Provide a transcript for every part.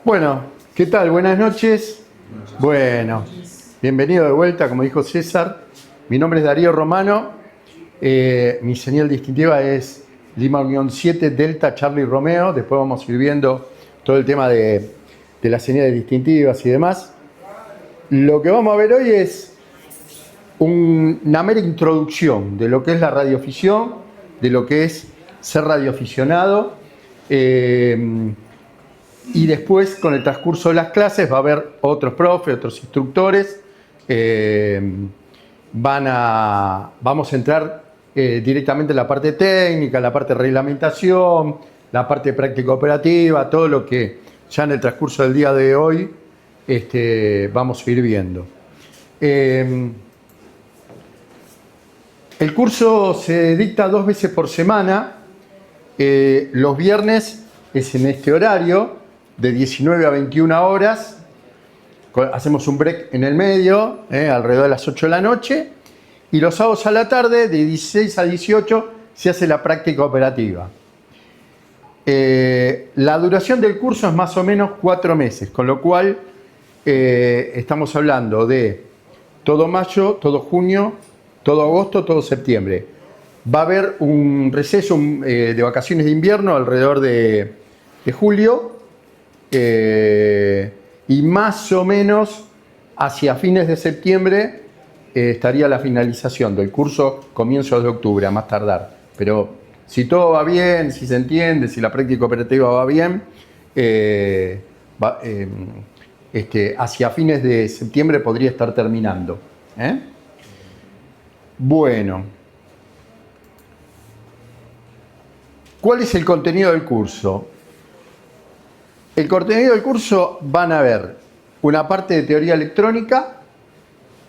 Bueno, ¿qué tal? Buenas noches. Bueno, bienvenido de vuelta, como dijo César. Mi nombre es Darío Romano. Mi señal distintiva es Lima Unión 7 Delta Charlie Romeo. Después vamos a ir viendo todo el tema de las señales distintivas y demás. Lo que vamos a ver hoy es una mera introducción de lo que es la radioafición, de lo que es ser radioaficionado. Y después, con el transcurso de las clases, va a haber otros profes, otros instructores. Vamos a entrar directamente en la parte técnica, en la parte de reglamentación, la parte práctica operativa, todo lo que ya en el transcurso del día de hoy vamos a ir viendo. El curso se dicta 2 veces por semana. Los viernes es en este horario, de 19 a 21 horas. Hacemos un break en el medio, alrededor de las 8 de la noche. Y los sábados a la tarde, de 16 a 18, se hace la práctica operativa. La duración del curso es más o menos 4 meses, con lo cual estamos hablando de todo mayo, todo junio, todo agosto, todo septiembre. Va a haber un receso de vacaciones de invierno alrededor de julio. Y más o menos hacia fines de septiembre estaría la finalización del curso, comienzos de octubre a más tardar. Pero si todo va bien, si se entiende, si la práctica operativa va bien, hacia fines de septiembre podría estar terminando. Bueno, ¿cuál es el contenido del curso? El contenido del curso van a ver una parte de teoría electrónica,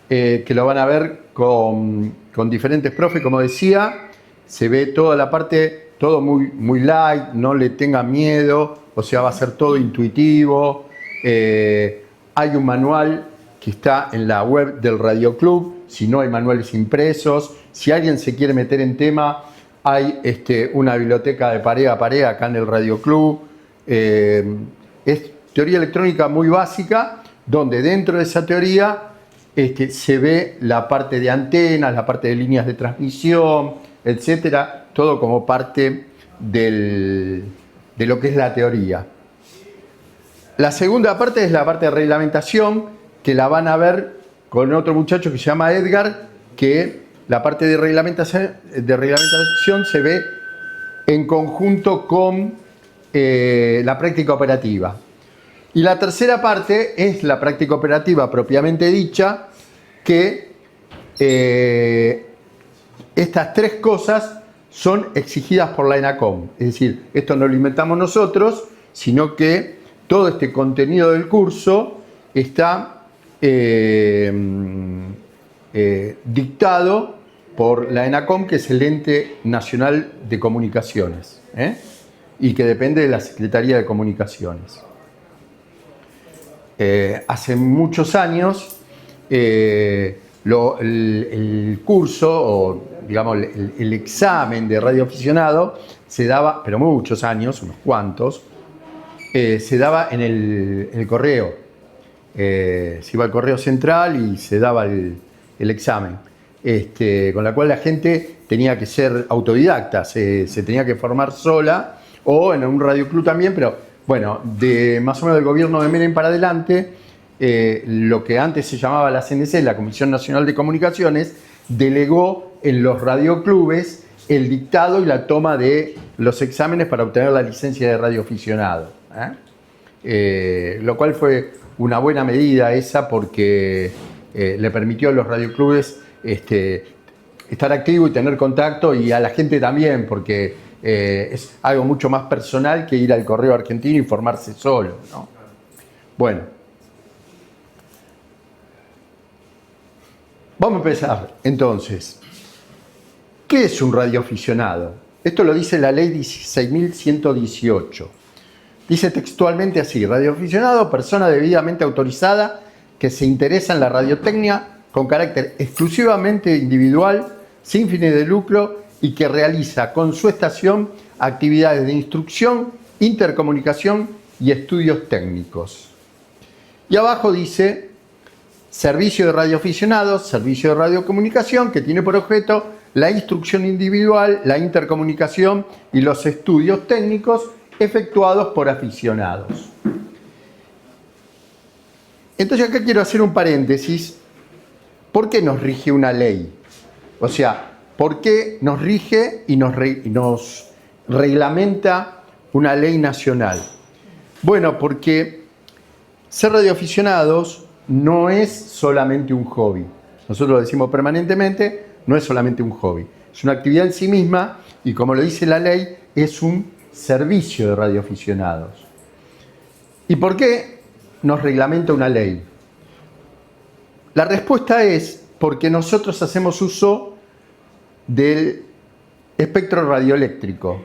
que lo van a ver con diferentes profes, como decía. Se ve toda la parte, todo muy light, no le tengan miedo, o sea, va a ser todo intuitivo. Hay un manual que está en la web del Radio Club, si no hay manuales impresos. Si alguien se quiere meter en tema, hay una biblioteca de pared a pared acá en el Radio Club. Es teoría electrónica muy básica, donde dentro de esa teoría se ve la parte de antenas, la parte de líneas de transmisión, etcétera, todo como parte de lo que es la teoría. La segunda parte es la parte de reglamentación, que la van a ver con otro muchacho que se llama Edgar, que la parte de reglamentación se ve en conjunto con la práctica operativa. Y la tercera parte es la práctica operativa propiamente dicha, que estas 3 cosas son exigidas por la ENACOM. Es decir, esto no lo inventamos nosotros, sino que todo este contenido del curso está dictado por la ENACOM, que es el Ente Nacional de Comunicaciones, y que depende de la Secretaría de Comunicaciones. Hace muchos años el curso, o digamos el examen de radioaficionado se daba, pero muchos años, unos cuantos, se daba en el correo. Se iba al correo central y se daba el examen. Con la cual la gente tenía que ser autodidacta, se tenía que formar sola, o en un radioclub también, pero bueno, de más o menos del gobierno de Menem para adelante, lo que antes se llamaba la CNC, la Comisión Nacional de Comunicaciones, delegó en los radioclubes el dictado y la toma de los exámenes para obtener la licencia de radioaficionado. Lo cual fue una buena medida esa, porque le permitió a los radioclubes estar activo y tener contacto, y a la gente también, porque es algo mucho más personal que ir al correo argentino y formarse solo, ¿no? Bueno, vamos a empezar entonces. ¿Qué es un radioaficionado? Esto lo dice la ley 16.118. Dice textualmente así: radioaficionado, persona debidamente autorizada que se interesa en la radiotecnia con carácter exclusivamente individual, sin fines de lucro, y que realiza con su estación actividades de instrucción, intercomunicación y estudios técnicos. Y abajo dice servicio de radioaficionados, servicio de radiocomunicación, que tiene por objeto la instrucción individual, la intercomunicación y los estudios técnicos efectuados por aficionados. Entonces acá quiero hacer un paréntesis. ¿Por qué nos rige una ley? O sea, ¿por qué nos rige y nos reglamenta una ley nacional? Bueno, porque ser radioaficionados no es solamente un hobby. Nosotros lo decimos permanentemente, no es solamente un hobby. Es una actividad en sí misma y, como lo dice la ley, es un servicio de radioaficionados. ¿Y por qué nos reglamenta una ley? La respuesta es porque nosotros hacemos uso del espectro radioeléctrico.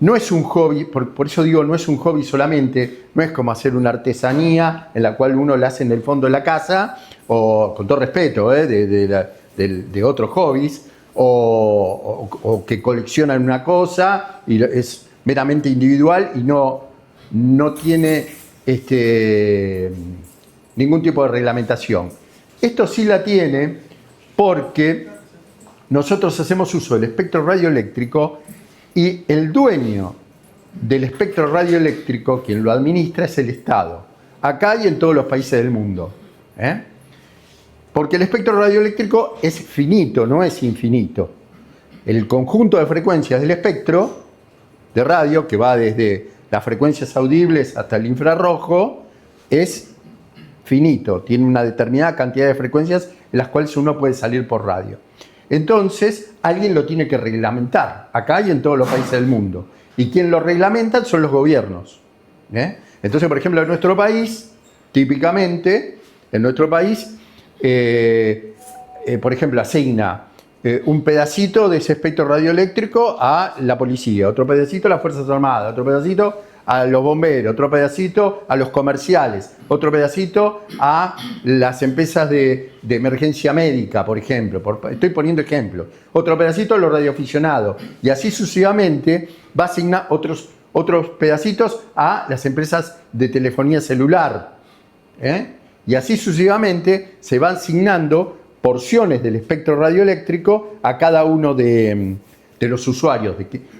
No es un hobby, por eso digo, no es un hobby solamente, no es como hacer una artesanía en la cual uno la hace en el fondo de la casa, o con todo respeto de otros hobbies, o que coleccionan una cosa y es meramente individual y no tiene ningún tipo de reglamentación. Esto sí la tiene porque nosotros hacemos uso del espectro radioeléctrico y el dueño del espectro radioeléctrico, quien lo administra, es el Estado, acá y en todos los países del mundo. Porque el espectro radioeléctrico es finito, no es infinito. El conjunto de frecuencias del espectro de radio, que va desde las frecuencias audibles hasta el infrarrojo, es finito, tiene una determinada cantidad de frecuencias en las cuales uno puede salir por radio. Entonces, alguien lo tiene que reglamentar, acá y en todos los países del mundo. Y quien lo reglamenta son los gobiernos. Entonces, por ejemplo, en nuestro país, típicamente, por ejemplo, asigna un pedacito de ese espectro radioeléctrico a la policía, otro pedacito a las Fuerzas Armadas, otro pedacito a los bomberos, otro pedacito a los comerciales, otro pedacito a las empresas de emergencia médica, por ejemplo. Estoy poniendo ejemplos. Otro pedacito a los radioaficionados. Y así sucesivamente va a asignar otros pedacitos a las empresas de telefonía celular. Y así sucesivamente se van asignando porciones del espectro radioeléctrico a cada uno de los usuarios.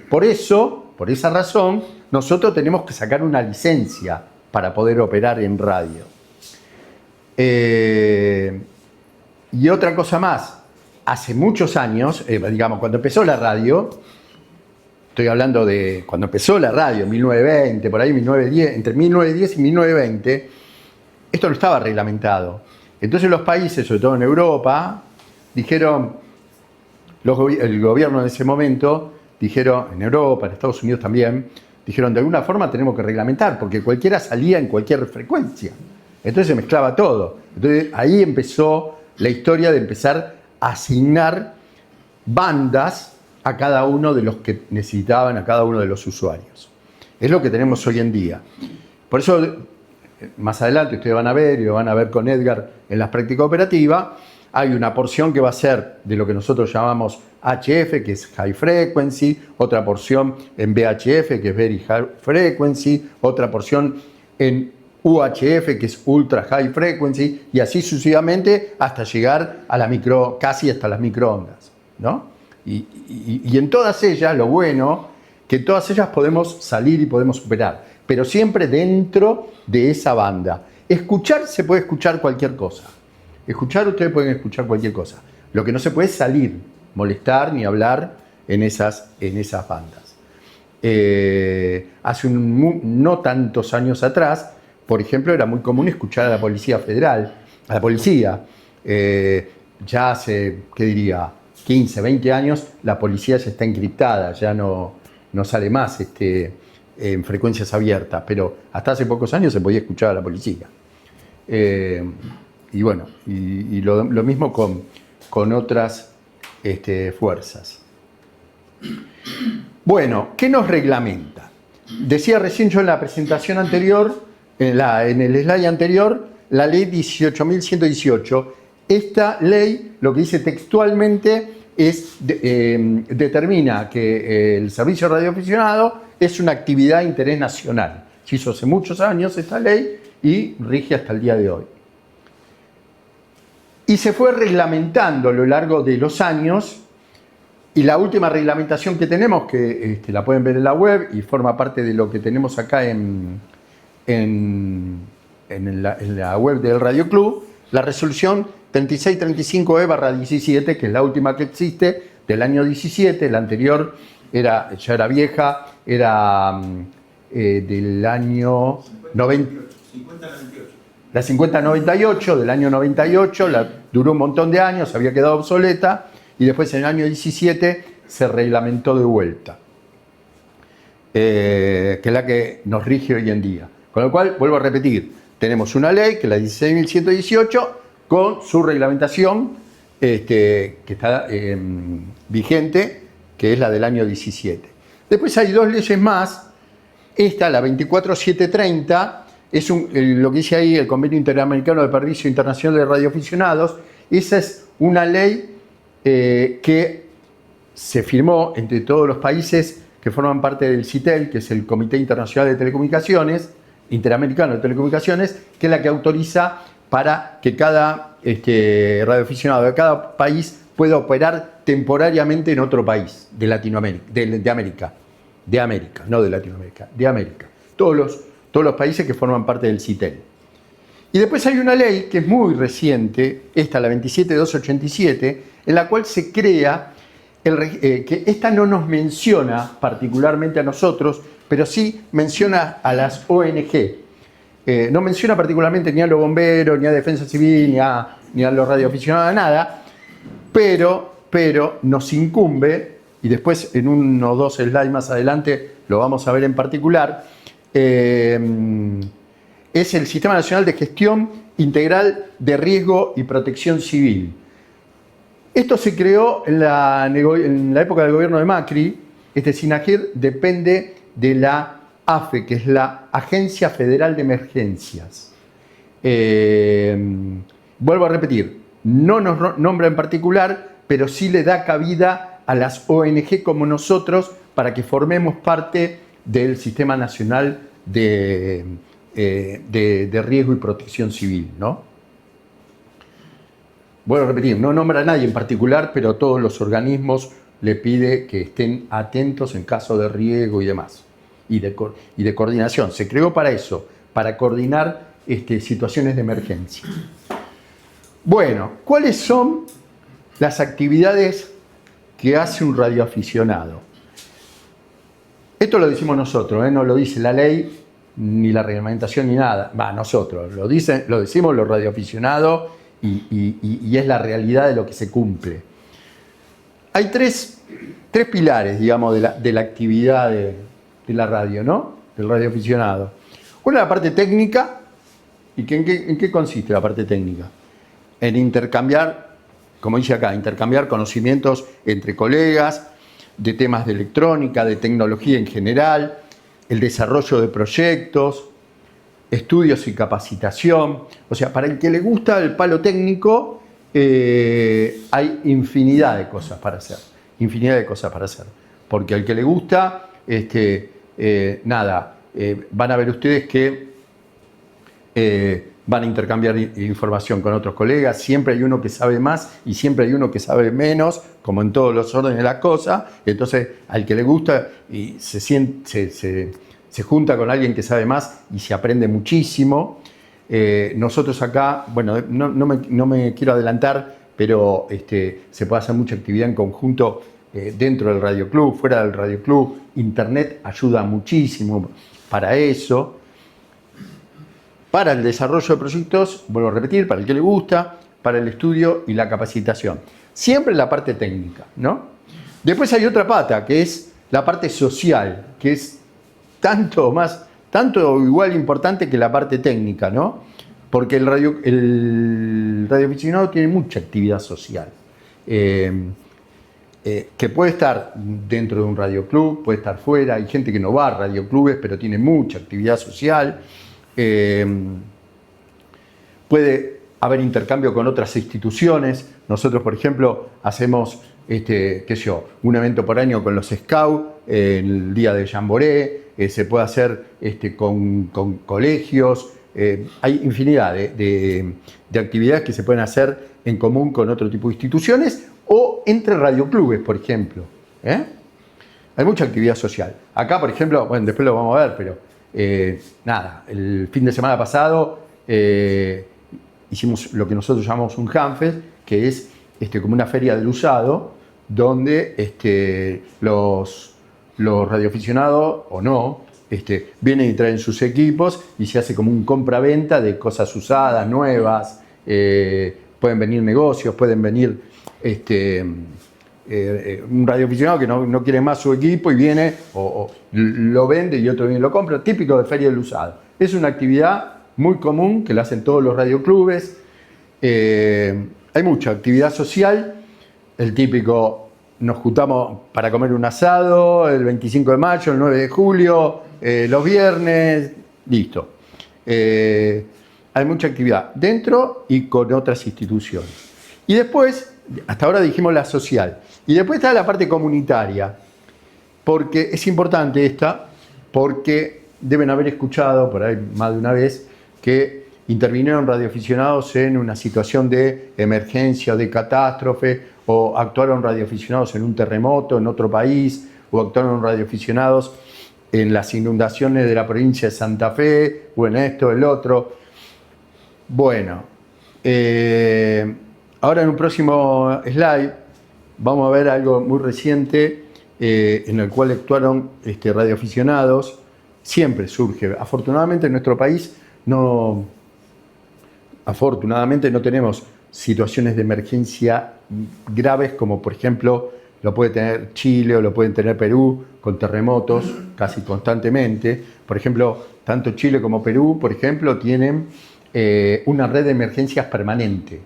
Por esa razón, nosotros tenemos que sacar una licencia para poder operar en radio. Y otra cosa más, hace muchos años, digamos, cuando empezó la radio, estoy hablando de cuando empezó la radio, 1920, por ahí 1910, entre 1910 y 1920, esto no estaba reglamentado. Entonces los países, sobre todo en Europa, dijeron, el gobierno en ese momento, dijeron, en Europa, en Estados Unidos también, dijeron, de alguna forma tenemos que reglamentar, porque cualquiera salía en cualquier frecuencia. Entonces se mezclaba todo. Entonces ahí empezó la historia de empezar a asignar bandas a cada uno de los que necesitaban, a cada uno de los usuarios. Es lo que tenemos hoy en día. Por eso, más adelante ustedes van a ver, y lo van a ver con Edgar en la práctica operativa, hay una porción que va a ser de lo que nosotros llamamos HF, que es High Frequency, otra porción en VHF, que es Very High Frequency, otra porción en UHF, que es Ultra High Frequency, y así sucesivamente hasta llegar a casi hasta las microondas, ¿no? Y en todas ellas, lo bueno, que en todas ellas podemos salir y podemos operar, pero siempre dentro de esa banda. Escuchar, se puede escuchar cualquier cosa. Ustedes pueden escuchar cualquier cosa. Lo que no se puede es salir, molestar ni hablar en esas bandas. Hace no tantos años atrás, por ejemplo, era muy común escuchar a la Policía Federal, a la policía. Ya hace, 15, 20 años, la policía ya está encriptada, ya no sale más en frecuencias abiertas, pero hasta hace pocos años se podía escuchar a la policía. Y bueno, y lo mismo con otras fuerzas. Bueno, ¿qué nos reglamenta? Decía recién yo en la presentación anterior, en el slide anterior, la ley 18.118. Esta ley lo que dice textualmente es determina que el servicio radioaficionado es una actividad de interés nacional. Se hizo hace muchos años esta ley y rige hasta el día de hoy. Y se fue reglamentando a lo largo de los años, y la última reglamentación que tenemos, que la pueden ver en la web y forma parte de lo que tenemos acá en la web del Radio Club, la resolución 3635E/17, que es la última que existe, del año 17. La anterior ya era vieja, era del año 90. 50-98. La 5098 del año 98, duró un montón de años, había quedado obsoleta, y después en el año 17 se reglamentó de vuelta, que es la que nos rige hoy en día. Con lo cual, vuelvo a repetir, tenemos una ley, que es la 16.118, con su reglamentación que está vigente, que es la del año 17. Después hay dos leyes más. Esta, la 24730, es lo que dice ahí el Convenio Interamericano de Permiso Internacional de Radioaficionados. Esa es una ley que se firmó entre todos los países que forman parte del CITEL, que es el Comité Internacional de Telecomunicaciones, Interamericano de Telecomunicaciones, que es la que autoriza para que cada radioaficionado de cada país pueda operar temporariamente en otro país de Latinoamérica, de América, no de Latinoamérica, de América. Todos los países que forman parte del CITEL. Y después hay una ley que es muy reciente, esta, la 27287, en la cual se crea, que esta no nos menciona particularmente a nosotros, pero sí menciona a las ONG. No menciona particularmente ni a los bomberos, ni a Defensa Civil, ni a los radioaficionados, nada, pero nos incumbe, y después en uno o dos slides más adelante lo vamos a ver en particular, es el Sistema Nacional de Gestión Integral de Riesgo y Protección Civil. Esto se creó en la época del gobierno de Macri. Este SINAGIR depende de la AFE, que es la Agencia Federal de Emergencias. Vuelvo a repetir, no nos nombra en particular, pero sí le da cabida a las ONG como nosotros para que formemos parte del Sistema Nacional de Riesgo y Protección Civil, ¿no? Vuelvo a repetir, no nombra a nadie en particular, pero todos los organismos le pide que estén atentos en caso de riesgo y demás, y de coordinación. Se creó para eso, para coordinar situaciones de emergencia. Bueno, ¿cuáles son las actividades que hace un radioaficionado? Esto lo decimos nosotros, no lo dice la ley, ni la reglamentación, ni nada. Nosotros, lo decimos los radioaficionados y es la realidad de lo que se cumple. Hay tres pilares, digamos, de la actividad de la radio, ¿no? Del radioaficionado. Una es la parte técnica. ¿Y en qué consiste la parte técnica? En intercambiar, como dice acá, intercambiar conocimientos entre colegas, de temas de electrónica, de tecnología en general, el desarrollo de proyectos, estudios y capacitación. O sea, para el que le gusta el palo técnico, hay infinidad de cosas para hacer. Porque al que le gusta, van a ver ustedes que van a intercambiar información con otros colegas. Siempre hay uno que sabe más y siempre hay uno que sabe menos, como en todos los órdenes de la cosa. Entonces, al que le gusta y se junta con alguien que sabe más y se aprende muchísimo. Nosotros acá, bueno, no me quiero adelantar, pero se puede hacer mucha actividad en conjunto dentro del Radio Club, fuera del Radio Club. Internet ayuda muchísimo para eso. Para el desarrollo de proyectos, vuelvo a repetir, para el que le gusta, para el estudio y la capacitación. Siempre la parte técnica, ¿no? Después hay otra pata, que es la parte social, que es tanto igual importante que la parte técnica, ¿no? Porque el radioaficionado tiene mucha actividad social. Que puede estar dentro de un radioclub, puede estar fuera. Hay gente que no va a radioclubes, pero tiene mucha actividad social. Puede haber intercambio con otras instituciones. Nosotros, por ejemplo, hacemos un evento por año con los Scouts, el día de Jamboree, se puede hacer con colegios. Hay infinidad de actividades que se pueden hacer en común con otro tipo de instituciones o entre radioclubes, por ejemplo. Hay mucha actividad social. Acá, por ejemplo, bueno, después lo vamos a ver, pero nada, el fin de semana pasado hicimos lo que nosotros llamamos un Hanfest, que es como una feria del usado, donde los radioaficionados o no vienen y traen sus equipos y se hace como un compra-venta de cosas usadas, nuevas. Pueden venir negocios, pueden venir un radioaficionado que no quiere más su equipo y viene o lo vende y otro viene y lo compra, típico de feria del usado. Es una actividad muy común que la hacen todos los radioclubes. Hay mucha actividad social, el típico, nos juntamos para comer un asado el 25 de mayo, el 9 de julio, los viernes, listo. Hay mucha actividad dentro y con otras instituciones. Y después, hasta ahora dijimos la social, y después está la parte comunitaria, porque es importante esta, porque deben haber escuchado por ahí más de una vez que intervinieron radioaficionados en una situación de emergencia o de catástrofe, o actuaron radioaficionados en un terremoto en otro país, o actuaron radioaficionados en las inundaciones de la provincia de Santa Fe, o en esto, el otro. Bueno, ahora en un próximo slide vamos a ver algo muy reciente en el cual actuaron radioaficionados. Siempre surge, afortunadamente en nuestro país afortunadamente no tenemos situaciones de emergencia graves como por ejemplo lo puede tener Chile o lo pueden tener Perú con terremotos casi constantemente. Por ejemplo, tanto Chile como Perú, por ejemplo, tienen una red de emergencias permanente.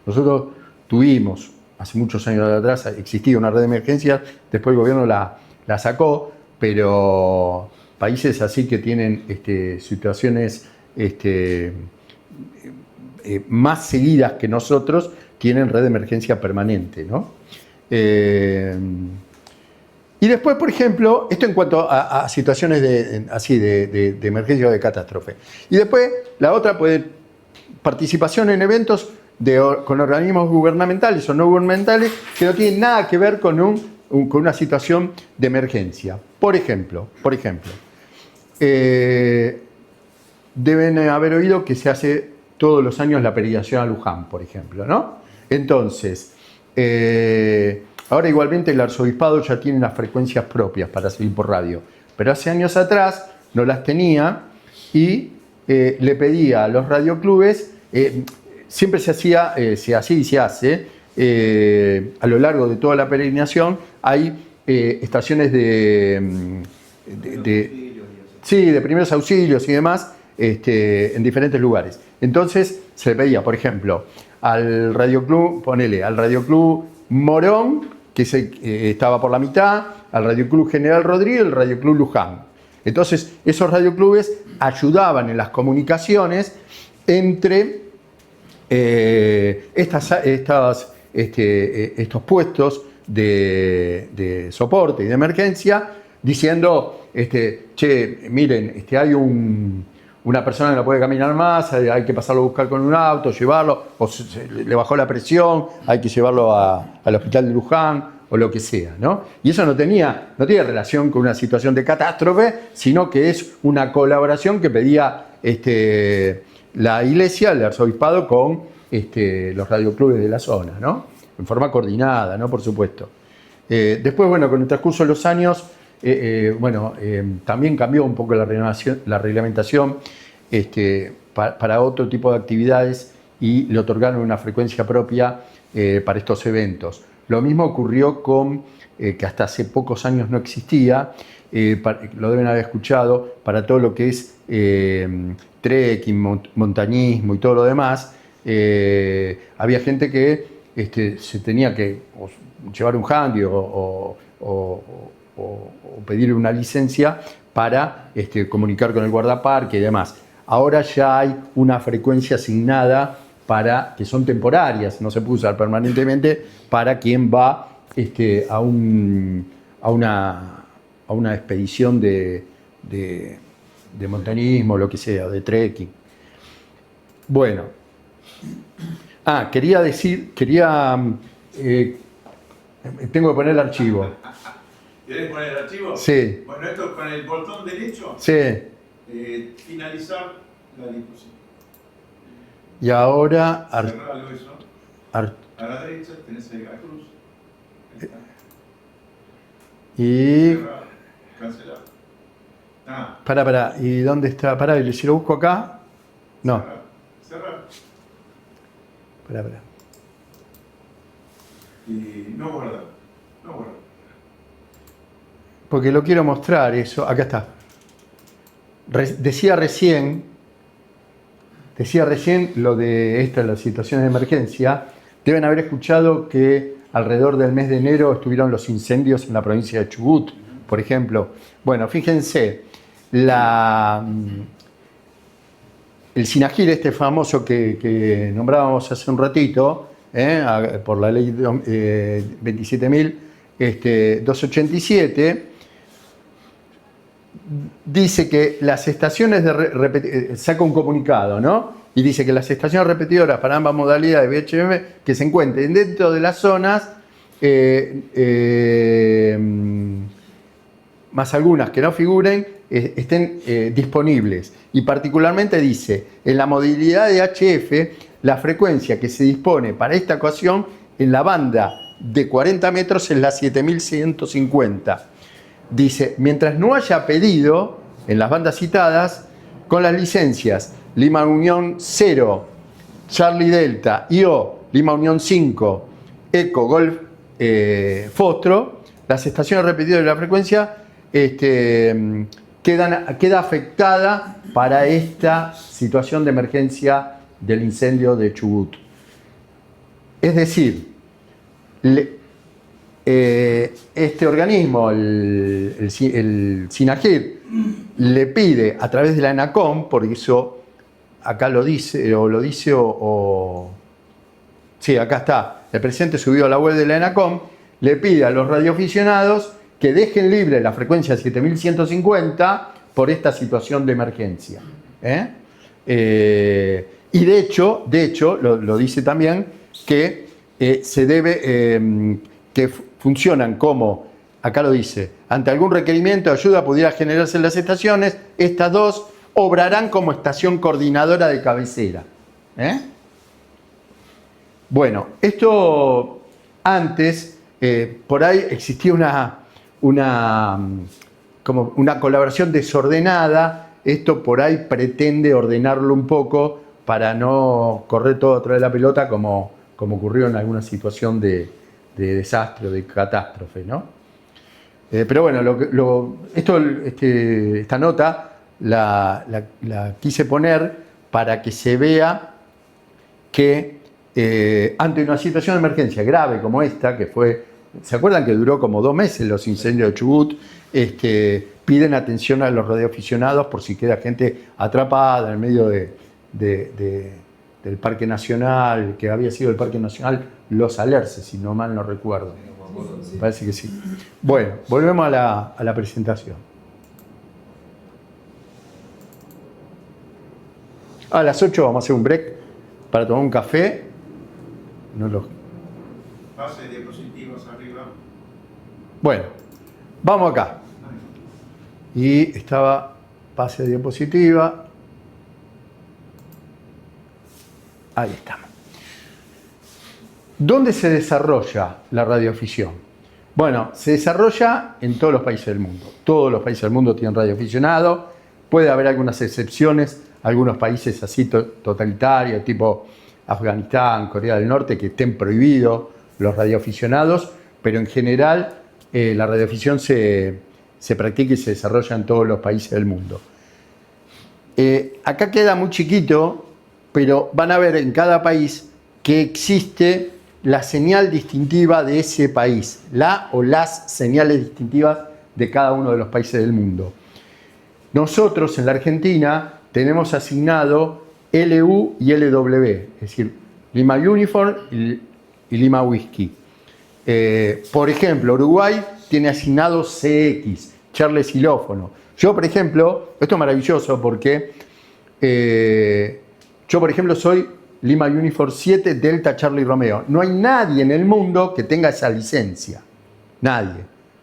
Nosotros tuvimos, hace muchos años atrás, existía una red de emergencias, después el gobierno la sacó, pero países así que tienen situaciones más seguidas que nosotros tienen red de emergencia permanente, ¿no? Y después, por ejemplo, esto en cuanto a situaciones de emergencia o de catástrofe. Y después, la otra puede participación en eventos con organismos gubernamentales o no gubernamentales que no tienen nada que ver con una situación de emergencia. Por ejemplo, deben haber oído que se hace todos los años la peregrinación a Luján, por ejemplo, ¿no? Entonces, ahora igualmente el arzobispado ya tiene las frecuencias propias para salir por radio, pero hace años atrás no las tenía y le pedía a los radioclubes, siempre se hacía y se hace, a lo largo de toda la peregrinación hay estaciones de primeros auxilios y demás en diferentes lugares. Entonces se le pedía, por ejemplo, al radioclub Morón, que estaba por la mitad, al radioclub General Rodríguez y al radioclub Luján. Entonces esos radioclubes ayudaban en las comunicaciones entre estos puestos de soporte y de emergencia, diciendo, che, miren, hay una persona que no puede caminar más, hay que pasarlo a buscar con un auto, llevarlo, o le bajó la presión, hay que llevarlo al hospital de Luján, o lo que sea, ¿no? Y eso no tiene relación con una situación de catástrofe, sino que es una colaboración que pedía la iglesia, el arzobispado, con los radioclubes de la zona, ¿no? En forma coordinada, ¿no? Por supuesto. Después, bueno, con el transcurso de los años, también cambió un poco la reglamentación para otro tipo de actividades y le otorgaron una frecuencia propia para estos eventos. Lo mismo ocurrió con, que hasta hace pocos años no existía, lo deben haber escuchado, para todo lo que es trekking, montañismo y todo lo demás. Había gente que se tenía que llevar un handy o pedir una licencia para comunicar con el guardaparque y demás. Ahora ya hay una frecuencia asignada que son temporarias, no se puede usar permanentemente, para quien va a a una expedición de montañismo, lo que sea, de trekking. Bueno. Quería decir, tengo que poner el archivo. ¿Querés poner el archivo? Sí. Bueno, esto con el botón derecho. Sí. Finalizar la diapositiva. Y ahora... Cerralo eso. A la derecha tenés la cruz. Ahí está. Y... Cerrar. Cancelar. Pará. ¿Y dónde está? Pará, si lo busco acá... No. Cerrar. Pará. Y no guardar. Porque lo quiero mostrar eso. Acá está. Decía recién lo de las situaciones de emergencia. Deben haber escuchado que alrededor del mes de enero estuvieron los incendios en la provincia de Chubut, por ejemplo. Bueno, fíjense, el SINAGIR, este famoso que nombrábamos hace un ratito, por la ley 27.287, dice que las estaciones saca un comunicado, ¿no? Y dice que las estaciones repetidoras para ambas modalidades de VHF que se encuentren dentro de las zonas, más algunas que no figuren, estén disponibles. Y particularmente dice, en la modalidad de HF, la frecuencia que se dispone para esta ocasión en la banda de 40 metros es la 7150. Dice, mientras no haya pedido en las bandas citadas, con las licencias Lima Unión 0, Charlie Delta, IO, Lima Unión 5, Eco, Golf, Fostro, las estaciones repetidas de la frecuencia queda afectada para esta situación de emergencia del incendio de Chubut. Es decir, este organismo, el SINAGIR, le pide a través de la ENACOM, porque eso acá lo dice, sí, acá está, el presidente subió a la web de la ENACOM, le pide a los radioaficionados que dejen libre la frecuencia 7150 por esta situación de emergencia. Y de hecho lo dice también que se debe, que funcionan como, acá lo dice, ante algún requerimiento de ayuda pudiera generarse en las estaciones, estas dos obrarán como estación coordinadora de cabecera. Bueno, esto antes, por ahí existía como una colaboración desordenada. Esto por ahí pretende ordenarlo un poco para no correr todo atrás de la pelota como ocurrió en alguna situación de desastre o de catástrofe, ¿no? Pero bueno, esta nota la quise poner para que se vea que ante una situación de emergencia grave como esta, que fue, ¿se acuerdan que duró como 2 meses los incendios de Chubut? Piden atención a los radioaficionados por si queda gente atrapada en el medio del Parque Nacional, que había sido el Parque Nacional Los Alerces, si no mal no recuerdo. Parece que sí. Bueno, volvemos a la presentación. A las 8 vamos a hacer un break para tomar un café. Pase diapositivas arriba. Bueno, vamos acá. Y estaba pase de diapositiva. Ahí estamos. ¿Dónde se desarrolla la radioafición? Bueno, se desarrolla en todos los países del mundo. Todos los países del mundo tienen radioaficionado. Puede haber algunas excepciones, algunos países así totalitarios, tipo Afganistán, Corea del Norte, que estén prohibidos los radioaficionados, pero en general la radioafición se practica y se desarrolla en todos los países del mundo. Acá queda muy chiquito, pero van a ver en cada país que existe la señal distintiva de ese país, la o las señales distintivas de cada uno de los países del mundo. Nosotros en la Argentina tenemos asignado LU y LW, es decir, Lima Uniform y Lima Whiskey. Por ejemplo, Uruguay tiene asignado CX, Charlie xilófono. Yo, por ejemplo, esto es maravilloso porque yo, por ejemplo, soy Lima Uniform 7 Delta Charlie Romeo. No hay nadie en el mundo que tenga esa licencia. Nadie.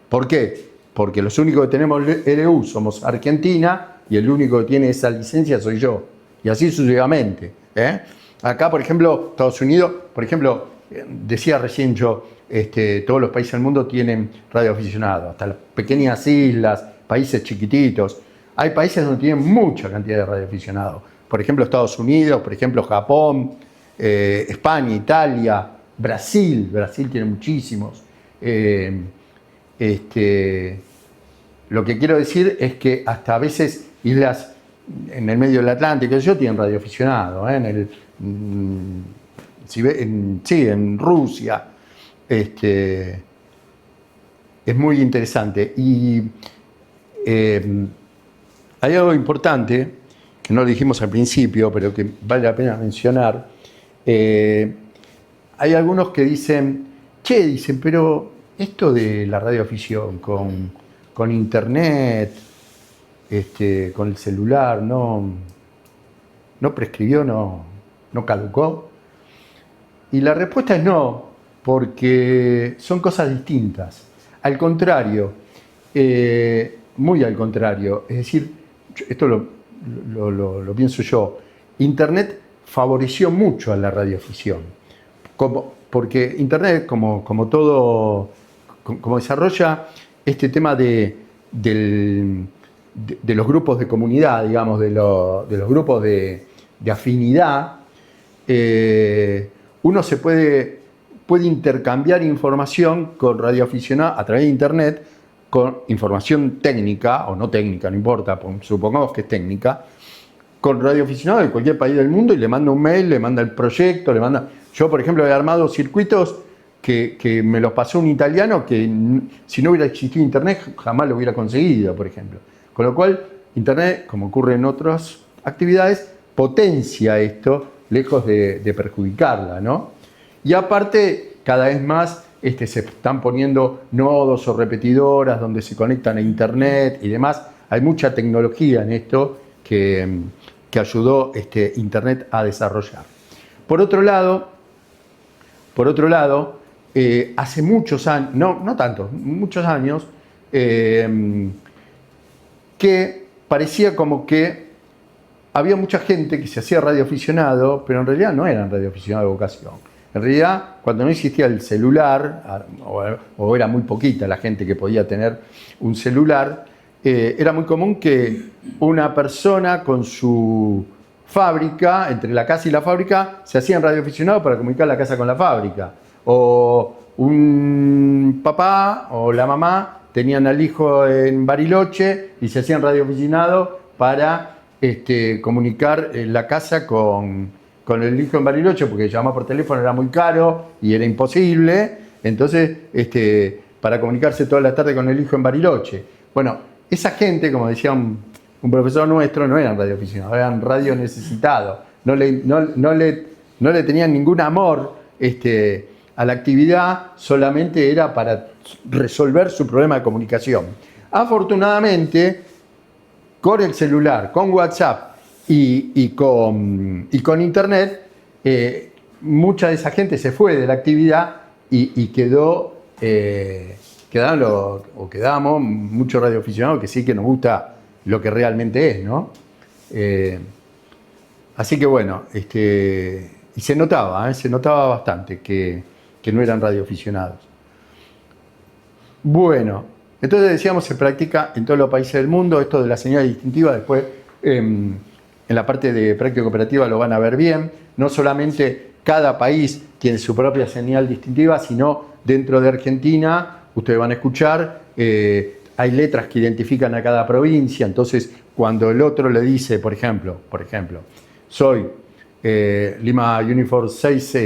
¿Por qué? Porque los únicos que tenemos LU somos Argentina y el único que tiene esa licencia soy yo. Y así sucesivamente. Acá, por ejemplo, Estados Unidos, por ejemplo, decía recién yo, todos los países del mundo tienen radioaficionados, hasta las pequeñas islas, países chiquititos. Hay países donde tienen mucha cantidad de radioaficionados. Por ejemplo, Estados Unidos, por ejemplo, Japón, España, Italia, Brasil. Brasil tiene muchísimos. Lo que quiero decir es que hasta a veces islas en el medio del Atlántico, tienen radioaficionado, en Rusia. Es muy interesante. Y hay algo importante, que no lo dijimos al principio, pero que vale la pena mencionar. Hay algunos que dicen, pero esto de la radioafición con internet, con el celular, no prescribió, no caducó. Y la respuesta es no, porque son cosas distintas. Al contrario, muy al contrario. Es decir, esto lo pienso yo, Internet favoreció mucho a la radioafición. Porque Internet, como todo, como desarrolla este tema de los grupos de comunidad, digamos, de los grupos de afinidad, uno se puede intercambiar información con radioaficionados a través de Internet, con información técnica, o no técnica, no importa, supongamos que es técnica, con radioaficionados de cualquier país del mundo, y le manda un mail, le manda el proyecto, Yo, por ejemplo, he armado circuitos que me los pasó un italiano que si no hubiera existido Internet jamás lo hubiera conseguido, por ejemplo. Con lo cual, Internet, como ocurre en otras actividades, potencia esto, lejos de perjudicarla, ¿no? Y aparte, cada vez más se están poniendo nodos o repetidoras donde se conectan a Internet y demás. Hay mucha tecnología en esto que ayudó Internet a desarrollar. Por otro lado, hace muchos años, no tanto, muchos años, que parecía como que había mucha gente que se hacía radioaficionado, pero en realidad no eran radioaficionados de vocación. En realidad, cuando no existía el celular, o era muy poquita la gente que podía tener un celular, era muy común que una persona con su fábrica, entre la casa y la fábrica, se hacían radioaficionados para comunicar la casa con la fábrica. O un papá o la mamá tenían al hijo en Bariloche y se hacían radioaficionados para comunicar la casa con el hijo en Bariloche, porque llamar por teléfono era muy caro y era imposible. Entonces, para comunicarse toda la tarde con el hijo en Bariloche. Bueno, esa gente, como decía un profesor nuestro, no eran radioaficionados, eran radionecesitados. No le tenían ningún amor a la actividad, solamente era para resolver su problema de comunicación. Afortunadamente, con el celular, con WhatsApp y con Internet, mucha de esa gente se fue de la actividad y quedamos muchos radioaficionados que sí que nos gusta lo que realmente es, ¿no? Así que bueno, y se notaba bastante que no eran radioaficionados. Bueno, entonces decíamos, se practica en todos los países del mundo esto de la señal distintiva. Después en la parte de práctica cooperativa lo van a ver bien. No solamente cada país tiene su propia señal distintiva, sino dentro de Argentina, ustedes van a escuchar, hay letras que identifican a cada provincia. Entonces, cuando el otro le dice, por ejemplo, soy Lima Uniform 6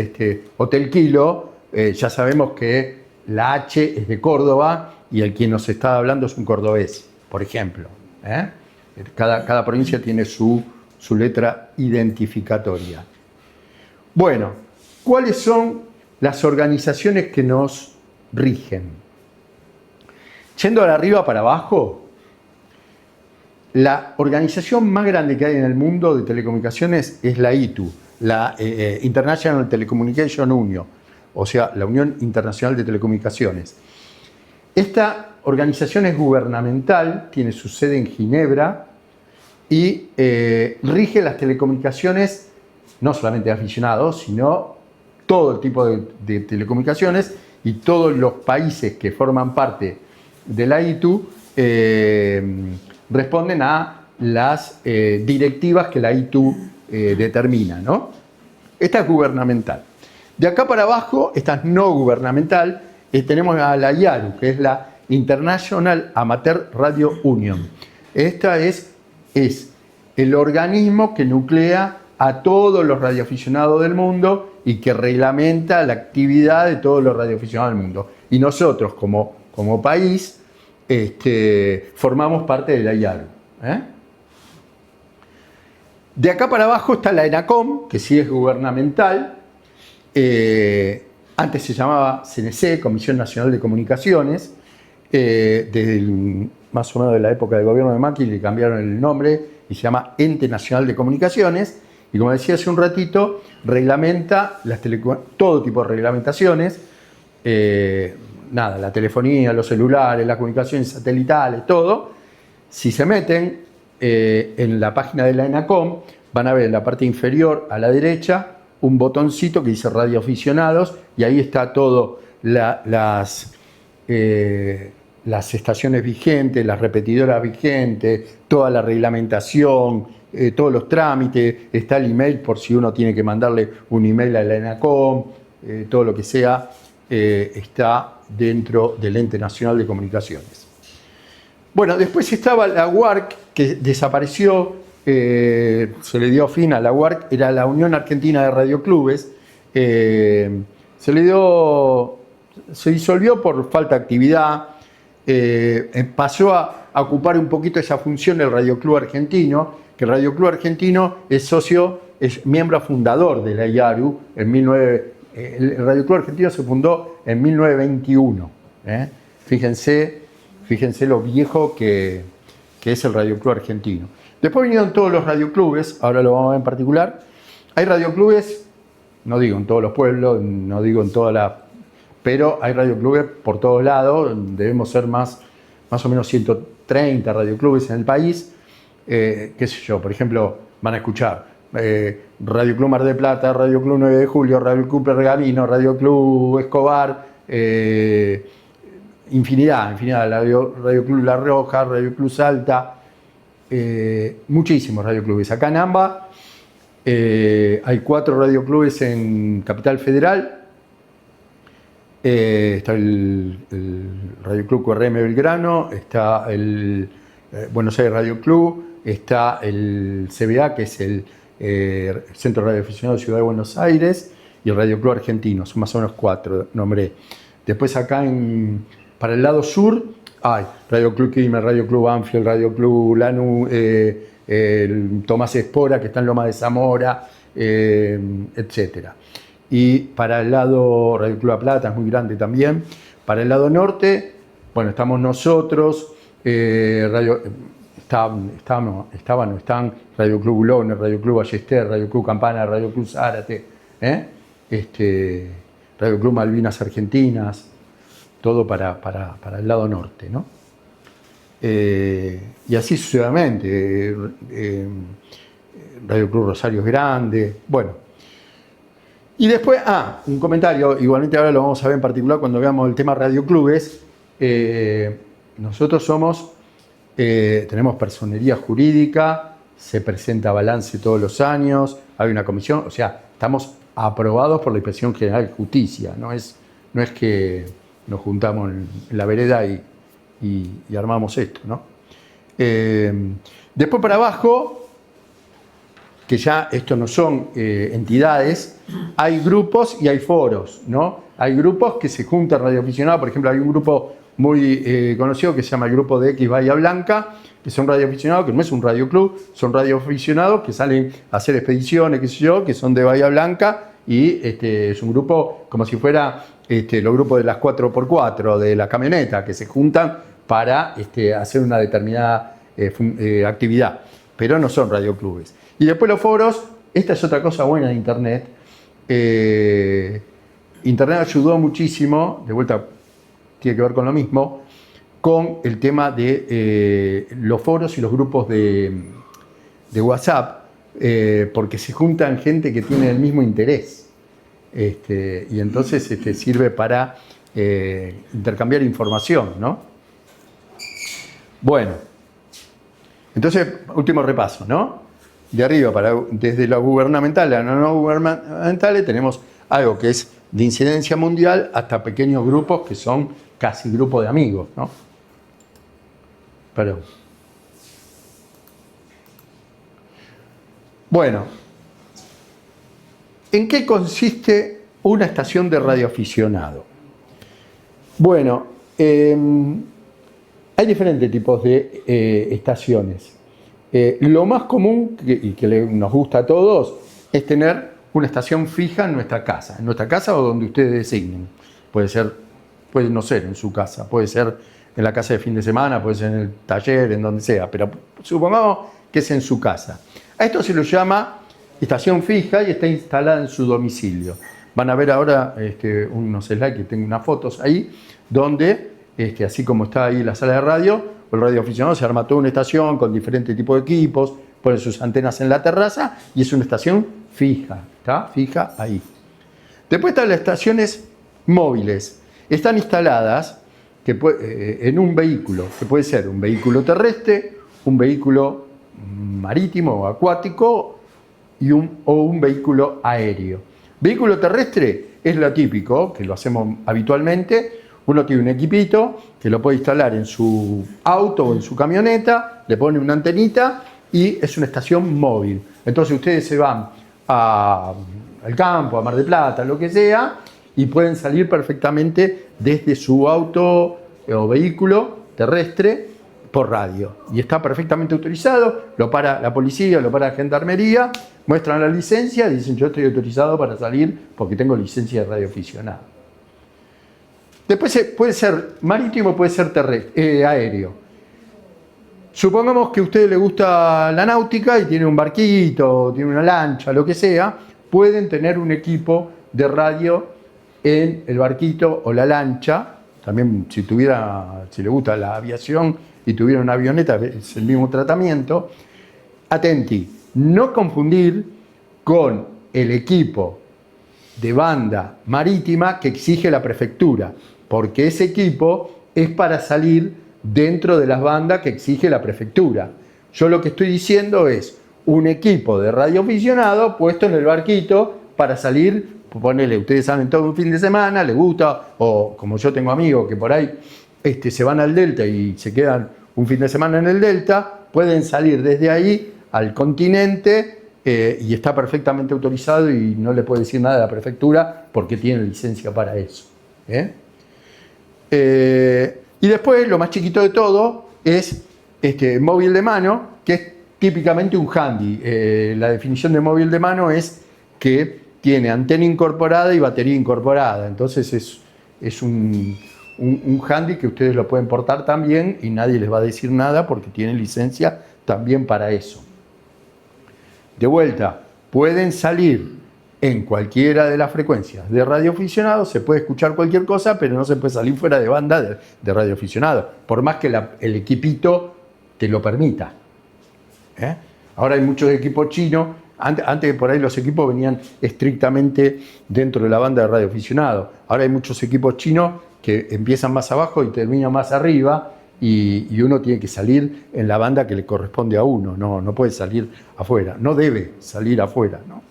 Hotel Kilo, ya sabemos que la H es de Córdoba y el quien nos está hablando es un cordobés, por ejemplo. Cada provincia tiene su letra identificatoria. Bueno, ¿cuáles son las organizaciones que nos rigen? Yendo de arriba para abajo, La organización más grande que hay en el mundo de telecomunicaciones es la ITU, la International Telecommunication Union, o sea, la Unión Internacional de Telecomunicaciones. Esta organización es gubernamental, tiene su sede en Ginebra y rige las telecomunicaciones, no solamente de aficionados, sino todo el tipo de telecomunicaciones, y todos los países que forman parte de la ITU responden a las directivas que la ITU determina, ¿no? Esta es gubernamental. De acá para abajo, esta es no gubernamental, tenemos a la IARU, que es la International Amateur Radio Union. Esta es el organismo que nuclea a todos los radioaficionados del mundo y que reglamenta la actividad de todos los radioaficionados del mundo. Y nosotros, como país, formamos parte de la IARU. De acá para abajo está la ENACOM, que sí es gubernamental. Antes se llamaba CNC, Comisión Nacional de Comunicaciones. Más o menos de la época del gobierno de Macri le cambiaron el nombre y se llama Ente Nacional de Comunicaciones. Y como decía hace un ratito, reglamenta todo tipo de reglamentaciones. La telefonía, los celulares, las comunicaciones satelitales, todo. Si se meten en la página de la ENACOM, van a ver en la parte inferior a la derecha un botoncito que dice radioaficionados, y ahí está todo las estaciones vigentes, las repetidoras vigentes, toda la reglamentación, todos los trámites, está el email por si uno tiene que mandarle un email a la ENACOM, todo lo que sea está dentro del Ente Nacional de Comunicaciones. Bueno, después estaba la UARC, que desapareció, se le dio fin a la UARC, era la Unión Argentina de Radioclubes, se disolvió por falta de actividad, pasó a ocupar un poquito esa función el Radioclub Argentino, que el Radioclub Argentino es miembro fundador de la IARU. El Radioclub Argentino se fundó en 1921. Fíjense lo viejo que es el Radioclub Argentino. Después vinieron todos los radioclubes, ahora lo vamos a ver en particular. Hay radioclubes, no digo en todos los pueblos, no digo en todas las... pero hay radioclubes por todos lados, debemos ser más o menos 130 radioclubes en el país. Qué sé yo, por ejemplo, van a escuchar Radioclub Mar del Plata, Radioclub 9 de Julio, Radioclub Pergamino, Radioclub Escobar, infinidad, Radioclub La Rioja, Radioclub Salta, muchísimos radioclubes. Acá en AMBA hay 4 radioclubes en Capital Federal. Está el Radioclub QRM Belgrano, está el Buenos Aires Radioclub, está el CBA, que es el Centro Radioaficionado de Ciudad de Buenos Aires, y el Radioclub Argentino, son más o menos 4, nombré. Después acá para el lado sur hay Radioclub Quilmes, Radioclub Banfield, Radioclub Lanús, el Tomás Espora, que está en Loma de Zamora, etc. Y para el lado Radioclub La Plata es muy grande también. Para el lado norte, bueno, estamos nosotros, están Radioclub Bulognes, Radioclub Ballester, Radioclub Campana, Radioclub Zárate, Radioclub Malvinas Argentinas, todo para el lado norte, ¿no? Y así sucesivamente, Radioclub Rosario es grande, bueno. Y después, un comentario, igualmente ahora lo vamos a ver en particular cuando veamos el tema radioclubes. Nosotros tenemos personería jurídica, se presenta balance todos los años, hay una comisión, o sea, estamos aprobados por la Inspección General de Justicia, no es que nos juntamos en la vereda y armamos esto, ¿no? Después para abajo, que ya esto no son entidades, hay grupos y hay foros, ¿no? Hay grupos que se juntan radioaficionados, por ejemplo, hay un grupo muy conocido que se llama el Grupo de X Bahía Blanca, que son radioaficionados, que no es un radioclub, son radioaficionados que salen a hacer expediciones, qué sé yo, que son de Bahía Blanca, y es un grupo como si fuera los grupos de las 4x4, de la camioneta, que se juntan para hacer una determinada actividad, pero no son radioclubes. Y después los foros, esta es otra cosa buena de Internet. Internet ayudó muchísimo, de vuelta tiene que ver con lo mismo, con el tema de los foros y los grupos de WhatsApp, porque se juntan gente que tiene el mismo interés. Y entonces sirve para intercambiar información, ¿no? Bueno, entonces, último repaso, ¿no? De arriba, desde lo gubernamental a lo no gubernamental, tenemos algo que es de incidencia mundial hasta pequeños grupos que son casi grupos de amigos, ¿no? Pero, bueno, ¿en qué consiste una estación de radioaficionado? Bueno, hay diferentes tipos de estaciones. Lo más común, y que nos gusta a todos, es tener una estación fija en nuestra casa o donde ustedes designen. Puede no ser en su casa, puede ser en la casa de fin de semana, puede ser en el taller, en donde sea, pero supongamos que es en su casa. A esto se lo llama estación fija y está instalada en su domicilio. Van a ver ahora unos slides que tengo unas fotos ahí, donde, así como está ahí la sala de radio, el radioaficionado se arma toda una estación con diferentes tipos de equipos, pone sus antenas en la terraza y es una estación fija, ¿está? Fija ahí. Después están las estaciones móviles. Están instaladas en un vehículo, que puede ser un vehículo terrestre, un vehículo marítimo o acuático o un vehículo aéreo. Vehículo terrestre es lo típico, que lo hacemos habitualmente. Uno tiene un equipito que lo puede instalar en su auto o en su camioneta, le pone una antenita y es una estación móvil. Entonces ustedes se van al campo, a Mar del Plata, lo que sea, y pueden salir perfectamente desde su auto o vehículo terrestre por radio. Y está perfectamente autorizado, lo para la policía, lo para la gendarmería, muestran la licencia y dicen: yo estoy autorizado para salir porque tengo licencia de radioaficionado. Después puede ser marítimo, puede ser aéreo. Supongamos que a usted le gusta la náutica y tiene un barquito, tiene una lancha, lo que sea, pueden tener un equipo de radio en el barquito o la lancha. También si le gusta la aviación y tuviera una avioneta, es el mismo tratamiento. Atenti, no confundir con el equipo de banda marítima que exige la prefectura, porque ese equipo es para salir dentro de las bandas que exige la prefectura. Yo lo que estoy diciendo es un equipo de radioaficionado puesto en el barquito para salir, ponele, ustedes saben, todo un fin de semana, les gusta, o como yo tengo amigos que por ahí se van al Delta y se quedan un fin de semana en el Delta, pueden salir desde ahí al continente y está perfectamente autorizado y no le puede decir nada a la prefectura porque tiene licencia para eso. Y después, lo más chiquito de todo es móvil de mano, que es típicamente un handy. La definición de móvil de mano es que tiene antena incorporada y batería incorporada. Entonces es un handy que ustedes lo pueden portar también y nadie les va a decir nada porque tienen licencia también para eso. De vuelta, pueden salir en cualquiera de las frecuencias de radioaficionado, se puede escuchar cualquier cosa, pero no se puede salir fuera de banda de radioaficionado, por más que el equipito te lo permita. Ahora hay muchos equipos chinos, antes por ahí los equipos venían estrictamente dentro de la banda de radioaficionado. Ahora hay muchos equipos chinos que empiezan más abajo y terminan más arriba, y uno tiene que salir en la banda que le corresponde a uno, no puede salir afuera, no debe salir afuera, ¿no?